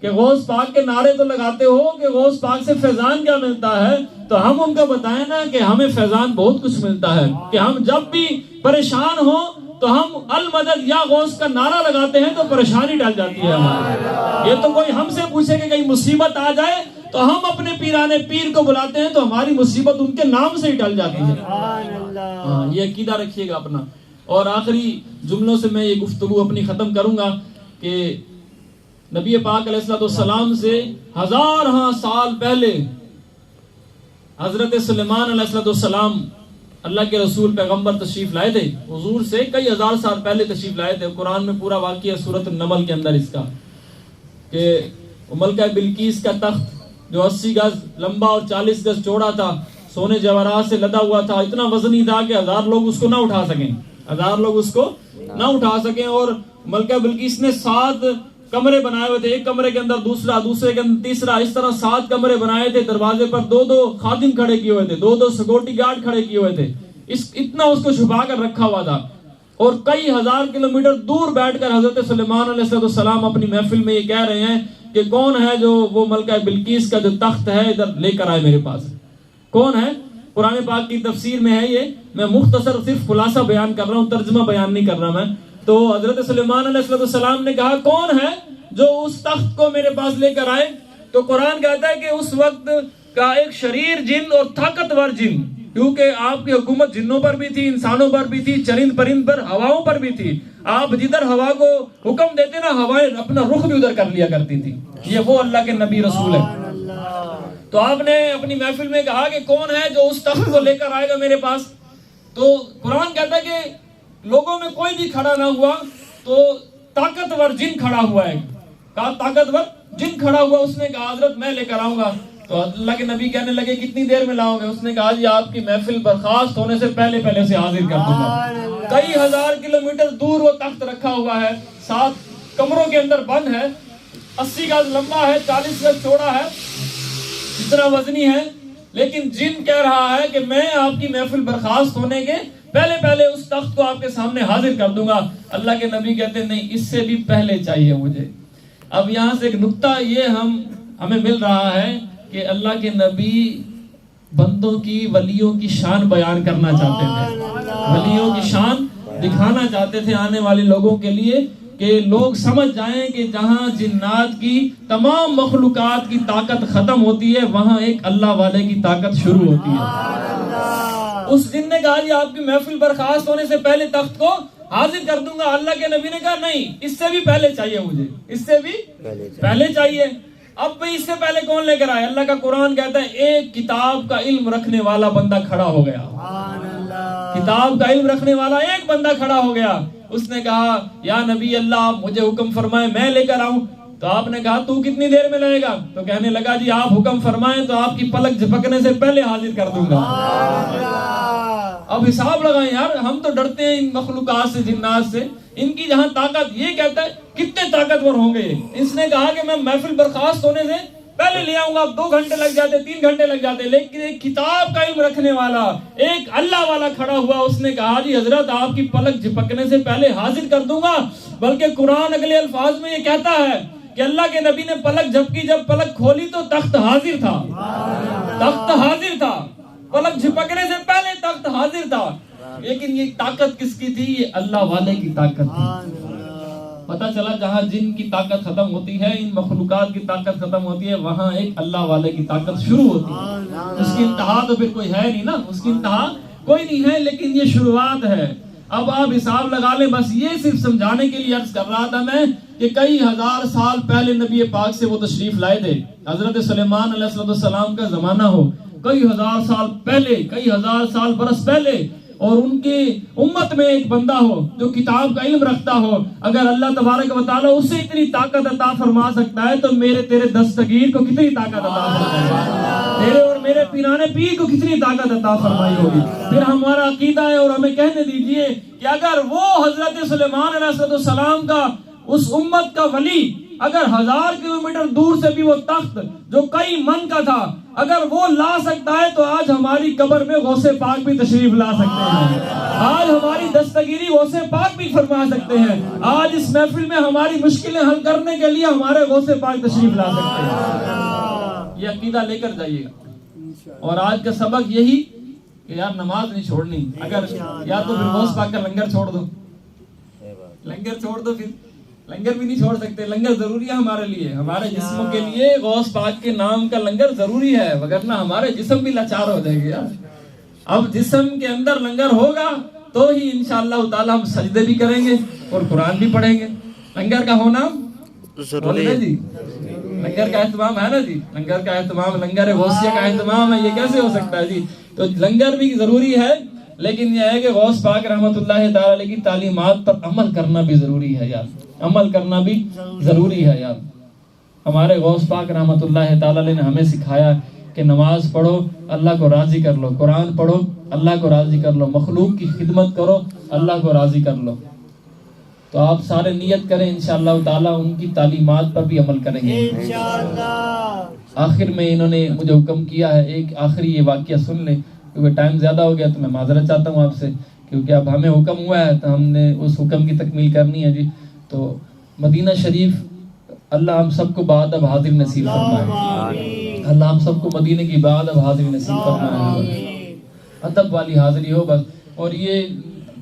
کہ غوث پاک کے نعرے تو لگاتے ہو کہ غوث پاک سے فیضان کیا ملتا ہے، تو ہم ان کو بتائیں نا کہ ہمیں فیضان بہت کچھ ملتا ہے، کہ ہم جب بھی پریشان ہوں تو ہم المدد یا غوث کا نعرہ لگاتے ہیں تو پریشانی ٹل جاتی ہے ہماری. یہ تو کوئی ہم سے پوچھے کہ کہیں مصیبت آ جائے تو ہم اپنے پیرانے پیر کو بلاتے ہیں تو ہماری مصیبت ان کے نام سے ہی ٹل جاتی ہے. ہاں، یہ عقیدہ رکھیے گا اپنا. اور آخری جملوں سے میں یہ گفتگو اپنی ختم کروں گا کہ نبی پاک علیہ السلام سے 1000 سال پہلے حضرت سلیمان علیہ السلام اللہ کے رسول پیغمبر تشریف لائے تھے. حضور سے کئی ہزار سال پہلے تشریف لائے تھے. قرآن میں پورا واقعہ سورۃ النمل کے اندر اس کا کہ ملکہ بلقیس کا تخت جو 80 گز لمبا اور 40 گز چوڑا تھا، سونے جواہرات سے لدا ہوا تھا، اتنا وزنی تھا کہ 1000 لوگ اس کو نہ اٹھا سکیں، 1000 لوگ اس کو نہ اٹھا سکیں. اور ملکہ بلقیس نے 7 کمرے بنائے ہوئے تھے، ایک کمرے کے اندر دوسرا، دوسرے کے اندر تیسرا، اس طرح 7 کمرے بنائے تھے. دروازے پر 2 خادم کھڑے کیے ہوئے تھے، 2 سیکورٹی گارڈ کھڑے کیے ہوئے تھے. اتنا اس کو چھپا کر رکھا ہوا تھا. اور کئی ہزار کلومیٹر دور بیٹھ کر حضرت سلیمان علیہ السلام اپنی محفل میں یہ کہہ رہے ہیں کہ کون ہے جو وہ ملکہ بلقیس کا جو تخت ہے ادھر لے کر آئے میرے پاس. کون ہے؟ قرآن پاک کی تفسیر میں ہے یہ، میں مختصر صرف خلاصہ بیان کر رہا ہوں، ترجمہ بیان نہیں کر رہا میں. تو حضرت سلیمان علیہ السلام نے کہا کون ہے جو اس تخت کو میرے پاس لے کر آئے؟ تو قرآن کہتا ہے کہ اس وقت کا ایک شریر جن اور طاقتور جن، کیونکہ آپ کی حکومت جنوں پر بھی تھی، انسانوں پر بھی تھی، چرند پرند پر، ہواؤں پر بھی تھی. آپ جدھر ہوا کو حکم دیتے نا، ہوائیں اپنا رخ بھی ادھر کر لیا کرتی تھی. یہ وہ اللہ کے نبی رسول ہے. تو آپ نے اپنی محفل میں کہا کہ کون ہے جو اس تخت کو لے کر آئے گا میرے پاس؟ تو قرآن کہتا ہے کہ لوگوں میں کوئی بھی کھڑا نہ ہوا تو طاقتور جن کھڑا ہوا ہے. کہا طاقتور جن کھڑا ہوا، اس نے کہا حضرت میں لے کر آؤں گا. تو اللہ کے نبی کہنے لگے کتنی دیر میں لاؤ گے؟ اس نے کہا جی آپ کی محفل برخاست ہونے سے پہلے سے حاضر کر دوں گا. کئی ہزار کلومیٹر دور وہ تخت رکھا ہوا ہے، 7 کمروں کے اندر بند ہے، 80 گز لمبا ہے، 40 گز چوڑا ہے، اتنا وزنی ہے. لیکن جن کہہ رہا ہے کہ میں آپ کی محفل برخاست ہونے کے پہلے اس تخت کو آپ کے سامنے حاضر کر دوں گا. اللہ کے نبی کہتے ہیں نہیں، اس سے بھی پہلے چاہیے مجھے. اب یہاں سے ایک نکتہ یہ ہمیں مل رہا ہے کہ اللہ کے نبی بندوں کی، ولیوں کی شان بیان کرنا چاہتے تھے، ولیوں کی شان دکھانا چاہتے تھے آنے والے لوگوں کے لیے، کہ لوگ سمجھ جائیں کہ جہاں جنات کی تمام مخلوقات کی طاقت ختم ہوتی ہے، وہاں ایک اللہ والے کی طاقت شروع ہوتی ہے. اس جن نے کہا جی آپ کی محفل برخاست ہونے سے پہلے تخت کو حاضر کر دوں گا. اللہ کے نبی نے کہا نہیں، اس سے بھی پہلے چاہیے مجھے، اس سے بھی پہلے چاہیے. اب بھئی اس سے پہلے کون لے کر آئے؟ اللہ کا قرآن کہتا ہے ایک کتاب کا علم رکھنے والا بندہ کھڑا ہو گیا. کتاب کا علم رکھنے والا ایک بندہ کھڑا ہو گیا. اس نے کہا یا نبی اللہ آپ مجھے حکم فرمائیں میں لے کر آؤں. تو آپ نے کہا تو کتنی دیر میں لائے گا؟ تو کہنے لگا جی آپ حکم فرمائیں تو آپ کی پلک جھپکنے سے پہلے حاضر کر دوں گا. اب حساب لگائیں یار، ہم تو ڈرتے ہیں ان مخلوقات سے، جنات سے. ان کی جہاں طاقت، یہ کہتا ہے کتنے طاقتور ہوں گے. اس نے کہا کہ میں محفل برخاست ہونے سے پہلے لے آؤں گا. 2 گھنٹے لگ جاتے، 3 گھنٹے لگ جاتے، لیکن ایک کتاب کا علم رکھنے والا، ایک اللہ والا کھڑا ہوا. اس نے کہا جی حضرت آپ کی پلک جھپکنے سے پہلے حاضر کر دوں گا. بلکہ قرآن اگلے الفاظ میں یہ کہتا ہے کہ اللہ کے نبی نے پلک جھپکی، جب پلک کھولی تو تخت حاضر تھا. تخت حاضر تھا، پلک جھپکنے سے پہلے تخت حاضر تھا. لیکن یہ طاقت کس کی تھی؟ یہ اللہ والے کی طاقت تھی. پتا چلا جہاں جن کی طاقت ختم ہوتی ہے، ان مخلوقات کی طاقت ختم ہوتی ہے، وہاں ایک اللہ والے کی طاقت شروع ہوتی ہے. اس کی انتہا تو پھر کوئی ہے نہیں نا، اس کی انتہا کوئی نہیں ہے، لیکن یہ شروعات ہے. اب آپ حساب لگا لیں. بس یہ صرف سمجھانے کے لیے عرض کر رہا تھا میں کہ کئی ہزار سال پہلے نبی پاک سے وہ تشریف لائے تھے. حضرت سلیمان علیہ السلام کا زمانہ ہو، کئی ہزار سال پہلے، کئی ہزار سال برس پہلے، اور ان کی امت میں ایک بندہ ہو جو کتاب کا علم رکھتا ہو. اگر اللہ تبارک و تعالیٰ اسے اتنی طاقت عطا فرما سکتا ہے تو میرے تیرے دستگیر کو کتنی طاقت عطا فرمائے، تیرے اور میرے پیرانے پیر کو کتنی طاقت عطا فرمائی ہوگی. پھر ہمارا عقیدہ ہے اور ہمیں کہنے دیجئے کہ اگر وہ حضرت سلیمان علیہ السلام کا، اس امت کا ولی اگر 1000 کلومیٹر دور سے بھی وہ تخت جو کئی من کا تھا اگر وہ لا سکتا ہے تو آج ہماری قبر میں غوث پاک بھی تشریف لا سکتے ہیں، آج ہماری دستگیری غوث پاک بھی فرما سکتے ہیں، آج اس محفل میں ہماری مشکلیں حل کرنے کے لیے ہمارے غوث پاک تشریف لا سکتے ہیں۔ یہ عقیدہ لے کر جائیے گا۔ اور آج کا سبق یہی کہ یار نماز نہیں چھوڑنی، اگر یا تو پھر غوث پاک کا لنگر چھوڑ دو، لنگر چھوڑ دو، پھر لنگر بھی نہیں چھوڑ سکتے، لنگر ضروری ہے ہمارے لیے، ہمارے جسموں کے لیے غوث پاک کے نام کا لنگر ضروری ہے، وگرنہ ہمارے جسم بھی لاچار ہو جائے گے یار۔ اب جسم کے اندر لنگر ہوگا تو ہی انشاءاللہ تعالی ہم سجدے بھی کریں گے اور قرآن بھی پڑھیں گے۔ لنگر کا ہونا ضروری ہے جی، لنگر کا اہتمام ہے نا جی، لنگر کا اہتمام، لنگر غوثیہ کا اہتمام ہے، یہ کیسے ہو سکتا ہے جی؟ تو لنگر بھی ضروری ہے، لیکن یہ ہے کہ غوث پاک رحمت اللہ تعالی علیہ کی تعلیمات پر عمل کرنا بھی ضروری ہے یار، عمل کرنا بھی ضروری ہے یار۔ ہمارے غوث پاک رحمت اللہ تعالی علیہ نے ہمیں سکھایا کہ نماز پڑھو اللہ کو راضی کر لو، قرآن پڑھو اللہ کو راضی کر لو، مخلوق کی خدمت کرو اللہ کو راضی کر لو۔ تو آپ سارے نیت کریں انشاءاللہ تعالی ان کی تعلیمات پر بھی عمل کریں گے انشاءاللہ۔ آخر میں انہوں نے مجھے حکم کیا ہے، ایک آخری یہ واقعہ سن لیں کیونکہ ٹائم زیادہ ہو گیا تو میں معذرت چاہتا ہوں آپ سے، کیونکہ اب ہمیں حکم ہوا ہے تو ہم نے اس حکم کی تکمیل کرنی ہے جی۔ تو مدینہ شریف اللہ ہم سب کو بادب حاضر نصیب فرمائے، اللہ ہم سب کو مدینہ کی بادب حاضر نصیب فرمائے، ادب والی حاضری ہو بس۔ اور یہ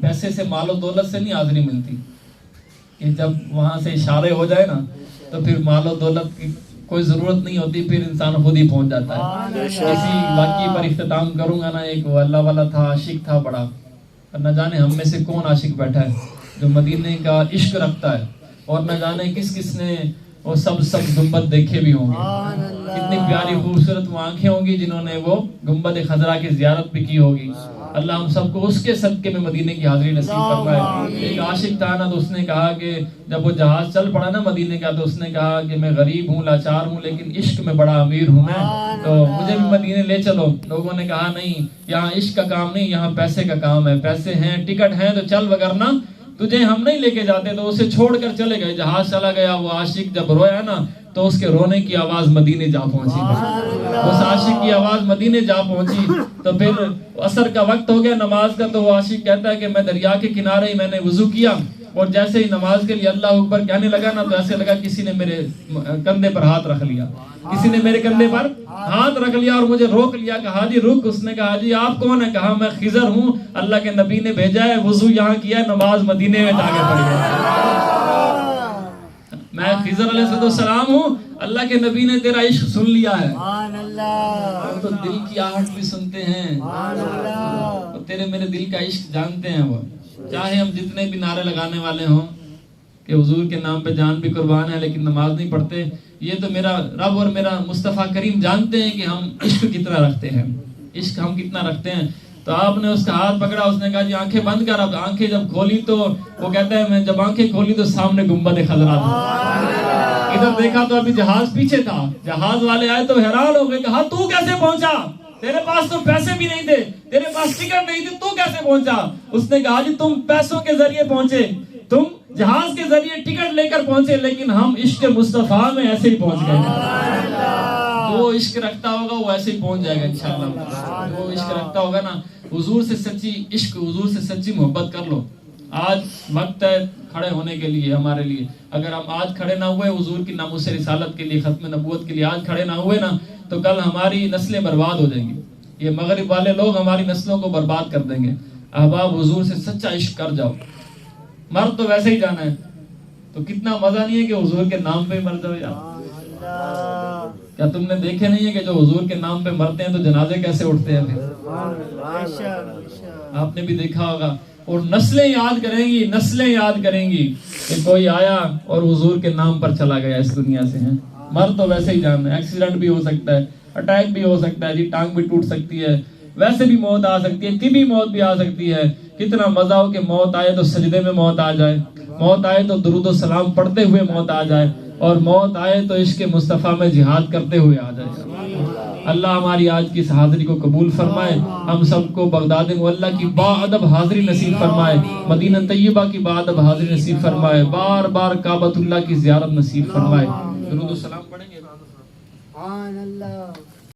پیسے سے مال و دولت سے نہیں حاضری ملتی کہ جب وہاں سے اشارے ہو جائے نا تو پھر مال و دولت کی کوئی ضرورت نہیں ہوتی، پھر انسان خود ہی پہنچ جاتا ہے۔ اسی واقعے پر اختتام کروں گا نا، ایک وہ اللہ والا تھا، عاشق تھا بڑا، نہ جانے ہم میں سے کون عاشق بیٹھا ہے جو مدینے کا عشق رکھتا ہے، اور نہ جانے کس کس نے وہ سب گنبد دیکھے بھی ہوں گے، کتنی پیاری خوبصورت وہ آنکھیں ہوں گی جنہوں نے وہ گنبد خضرا کی زیارت بھی کی ہوگی۔ اللہ ہم سب کو اس کے صدقے میں مدینے کی حاضری نصیب فرمائے۔ ایک عاشق تھا نا تو اس نے کہا کہ جب وہ جہاز چل پڑا نا مدینے کا تو اس نے کہا کہ میں غریب ہوں، لاچار ہوں، لیکن عشق میں بڑا امیر ہوں میں، تو مجھے بھی مدینے لے چلو۔ لوگوں نے کہا نہیں، یہاں عشق کا کام نہیں، یہاں پیسے کا کام ہے، پیسے ہیں، ٹکٹ ہیں تو چل، وگرنہ تجھے ہم نہیں لے کے جاتے۔ تو اسے چھوڑ کر چلے گئے، جہاز چلا گیا، وہ عاشق جب رویا نا تو اس کے رونے کی آواز مدینے جا پہنچی، اس عاشق کی آواز مدینے جا پہنچی۔ تو پھر عصر کا وقت ہو گیا نماز کا، تو وہ عاشق کہتا ہے کہ میں دریا کے کنارے ہی میں نے وضو کیا، اور جیسے ہی نماز کے لیے اللہ اکبر کہنے لگا نا تو ایسے لگا کسی نے میرے کندھے پر ہاتھ رکھ لیا، کسی نے میرے کندھے پر ہاتھ رکھ لیا اور مجھے روک لیا، کہا جی رک۔ اس نے کہا جی آپ کون ہیں؟ کہا میں خضر ہوں، اللہ کے نبی نے بھیجا ہے، وضو یہاں کیا ہے، نماز مدینے میں جا کے پڑھی ہے۔ میں خضر علیہ السلام ہوں، اللہ کے نبی نے تیرا عشق سن لیا ہے، ہم تو دل کی آہٹ بھی سنتے ہیں، اور تیرے میرے دل کا عشق جانتے ہیں وہ، چاہے ہم جتنے بھی نعرے لگانے والے ہوں کہ حضور کے نام پہ جان بھی قربان ہے لیکن نماز نہیں پڑھتے، یہ تو میرا رب اور میرا مصطفیٰ کریم جانتے ہیں کہ ہم عشق کتنا رکھتے ہیں، عشق ہم کتنا رکھتے ہیں۔ تو آپ نے اس کا ہاتھ پکڑا، اس نے کہا جی آنکھیں بند کر۔ اب آنکھیں جب کھولی تو وہ کہتا ہے میں جب آنکھیں کھولی تو سامنے گنبد خضرا تھا، ادھر دیکھا تو ابھی جہاز پیچھے تھا، جہاز والے آئے تو حیران ہو گئے، کہا تو کیسے پہنچا؟ تیرے پاس تو پیسے بھی نہیں تھے، تیرے پاس ٹکٹ نہیں تھی، تو کیسے پہنچا؟ اس نے کہا جی تم پیسوں کے ذریعے پہنچے، تم جہاز کے ذریعے ٹکٹ لے کر پہنچے، لیکن ہم عشق مصطفیٰ میں ایسے ہی پہنچ گئے۔ وہ عشق رکھتا ہوگا وہ ایسے ہی پہنچ جائے گا انشاءاللہ۔ وہ عشق رکھتا ہوگا نا، حضور سے سچی عشق، حضور سے سچی محبت کر لو۔ آج وقت ہے کھڑے ہونے کے لیے ہمارے لیے، اگر ہم آج کھڑے نہ ہوئے حضور کی ناموس رسالت کے لیے، ختم نبوت کے لیے آج کھڑے نہ ہوئے نا تو کل ہماری نسلیں برباد ہو جائیں گی، یہ مغرب والے لوگ ہماری نسلوں کو برباد کر دیں گے۔ احباب حضور سے سچا عشق کر جاؤ، مر تو ویسے ہی جانا ہے، تو کتنا مزہ نہیں ہے کہ حضور کے نام پہ مر جاؤ یار۔ کیا تم نے دیکھے نہیں ہے کہ جو حضور کے نام پہ مرتے ہیں تو جنازے کیسے اٹھتے ہیں پھر؟ آپ نے بھی دیکھا ہوگا، اور نسلیں یاد کریں گی، نسلیں یاد کریں گی کہ کوئی آیا اور حضور کے نام پر چلا گیا اس دنیا سے ہیں۔ مر تو ویسے ہی جانا ہے، ایکسیڈنٹ بھی ہو سکتا ہے، اٹیک بھی ہو سکتا ہے جی، ٹانگ بھی ٹوٹ سکتی ہے، ویسے بھی موت آ سکتی ہے، طبی موت بھی آ سکتی ہے۔ کتنا مزہ ہو کہ موت آئے تو سجدے میں موت آ جائے، موت آئے تو درود و سلام پڑھتے ہوئے موت آ جائے، اور موت آئے تو عشق مصطفیٰ میں جہاد کرتے ہوئے آ جائے۔ اللہ ہماری آج کی اس حاضری کو قبول فرمائے، ہم سب کو بغداد معلیٰ کی باادب حاضری نصیب فرمائے، مدینہ طیبہ کی باادب حاضری نصیب فرمائے، بار بار کعبۃ اللہ کی زیارت نصیب فرمائے۔ درود و سلام پڑھیں گے۔ سبحان اللہ۔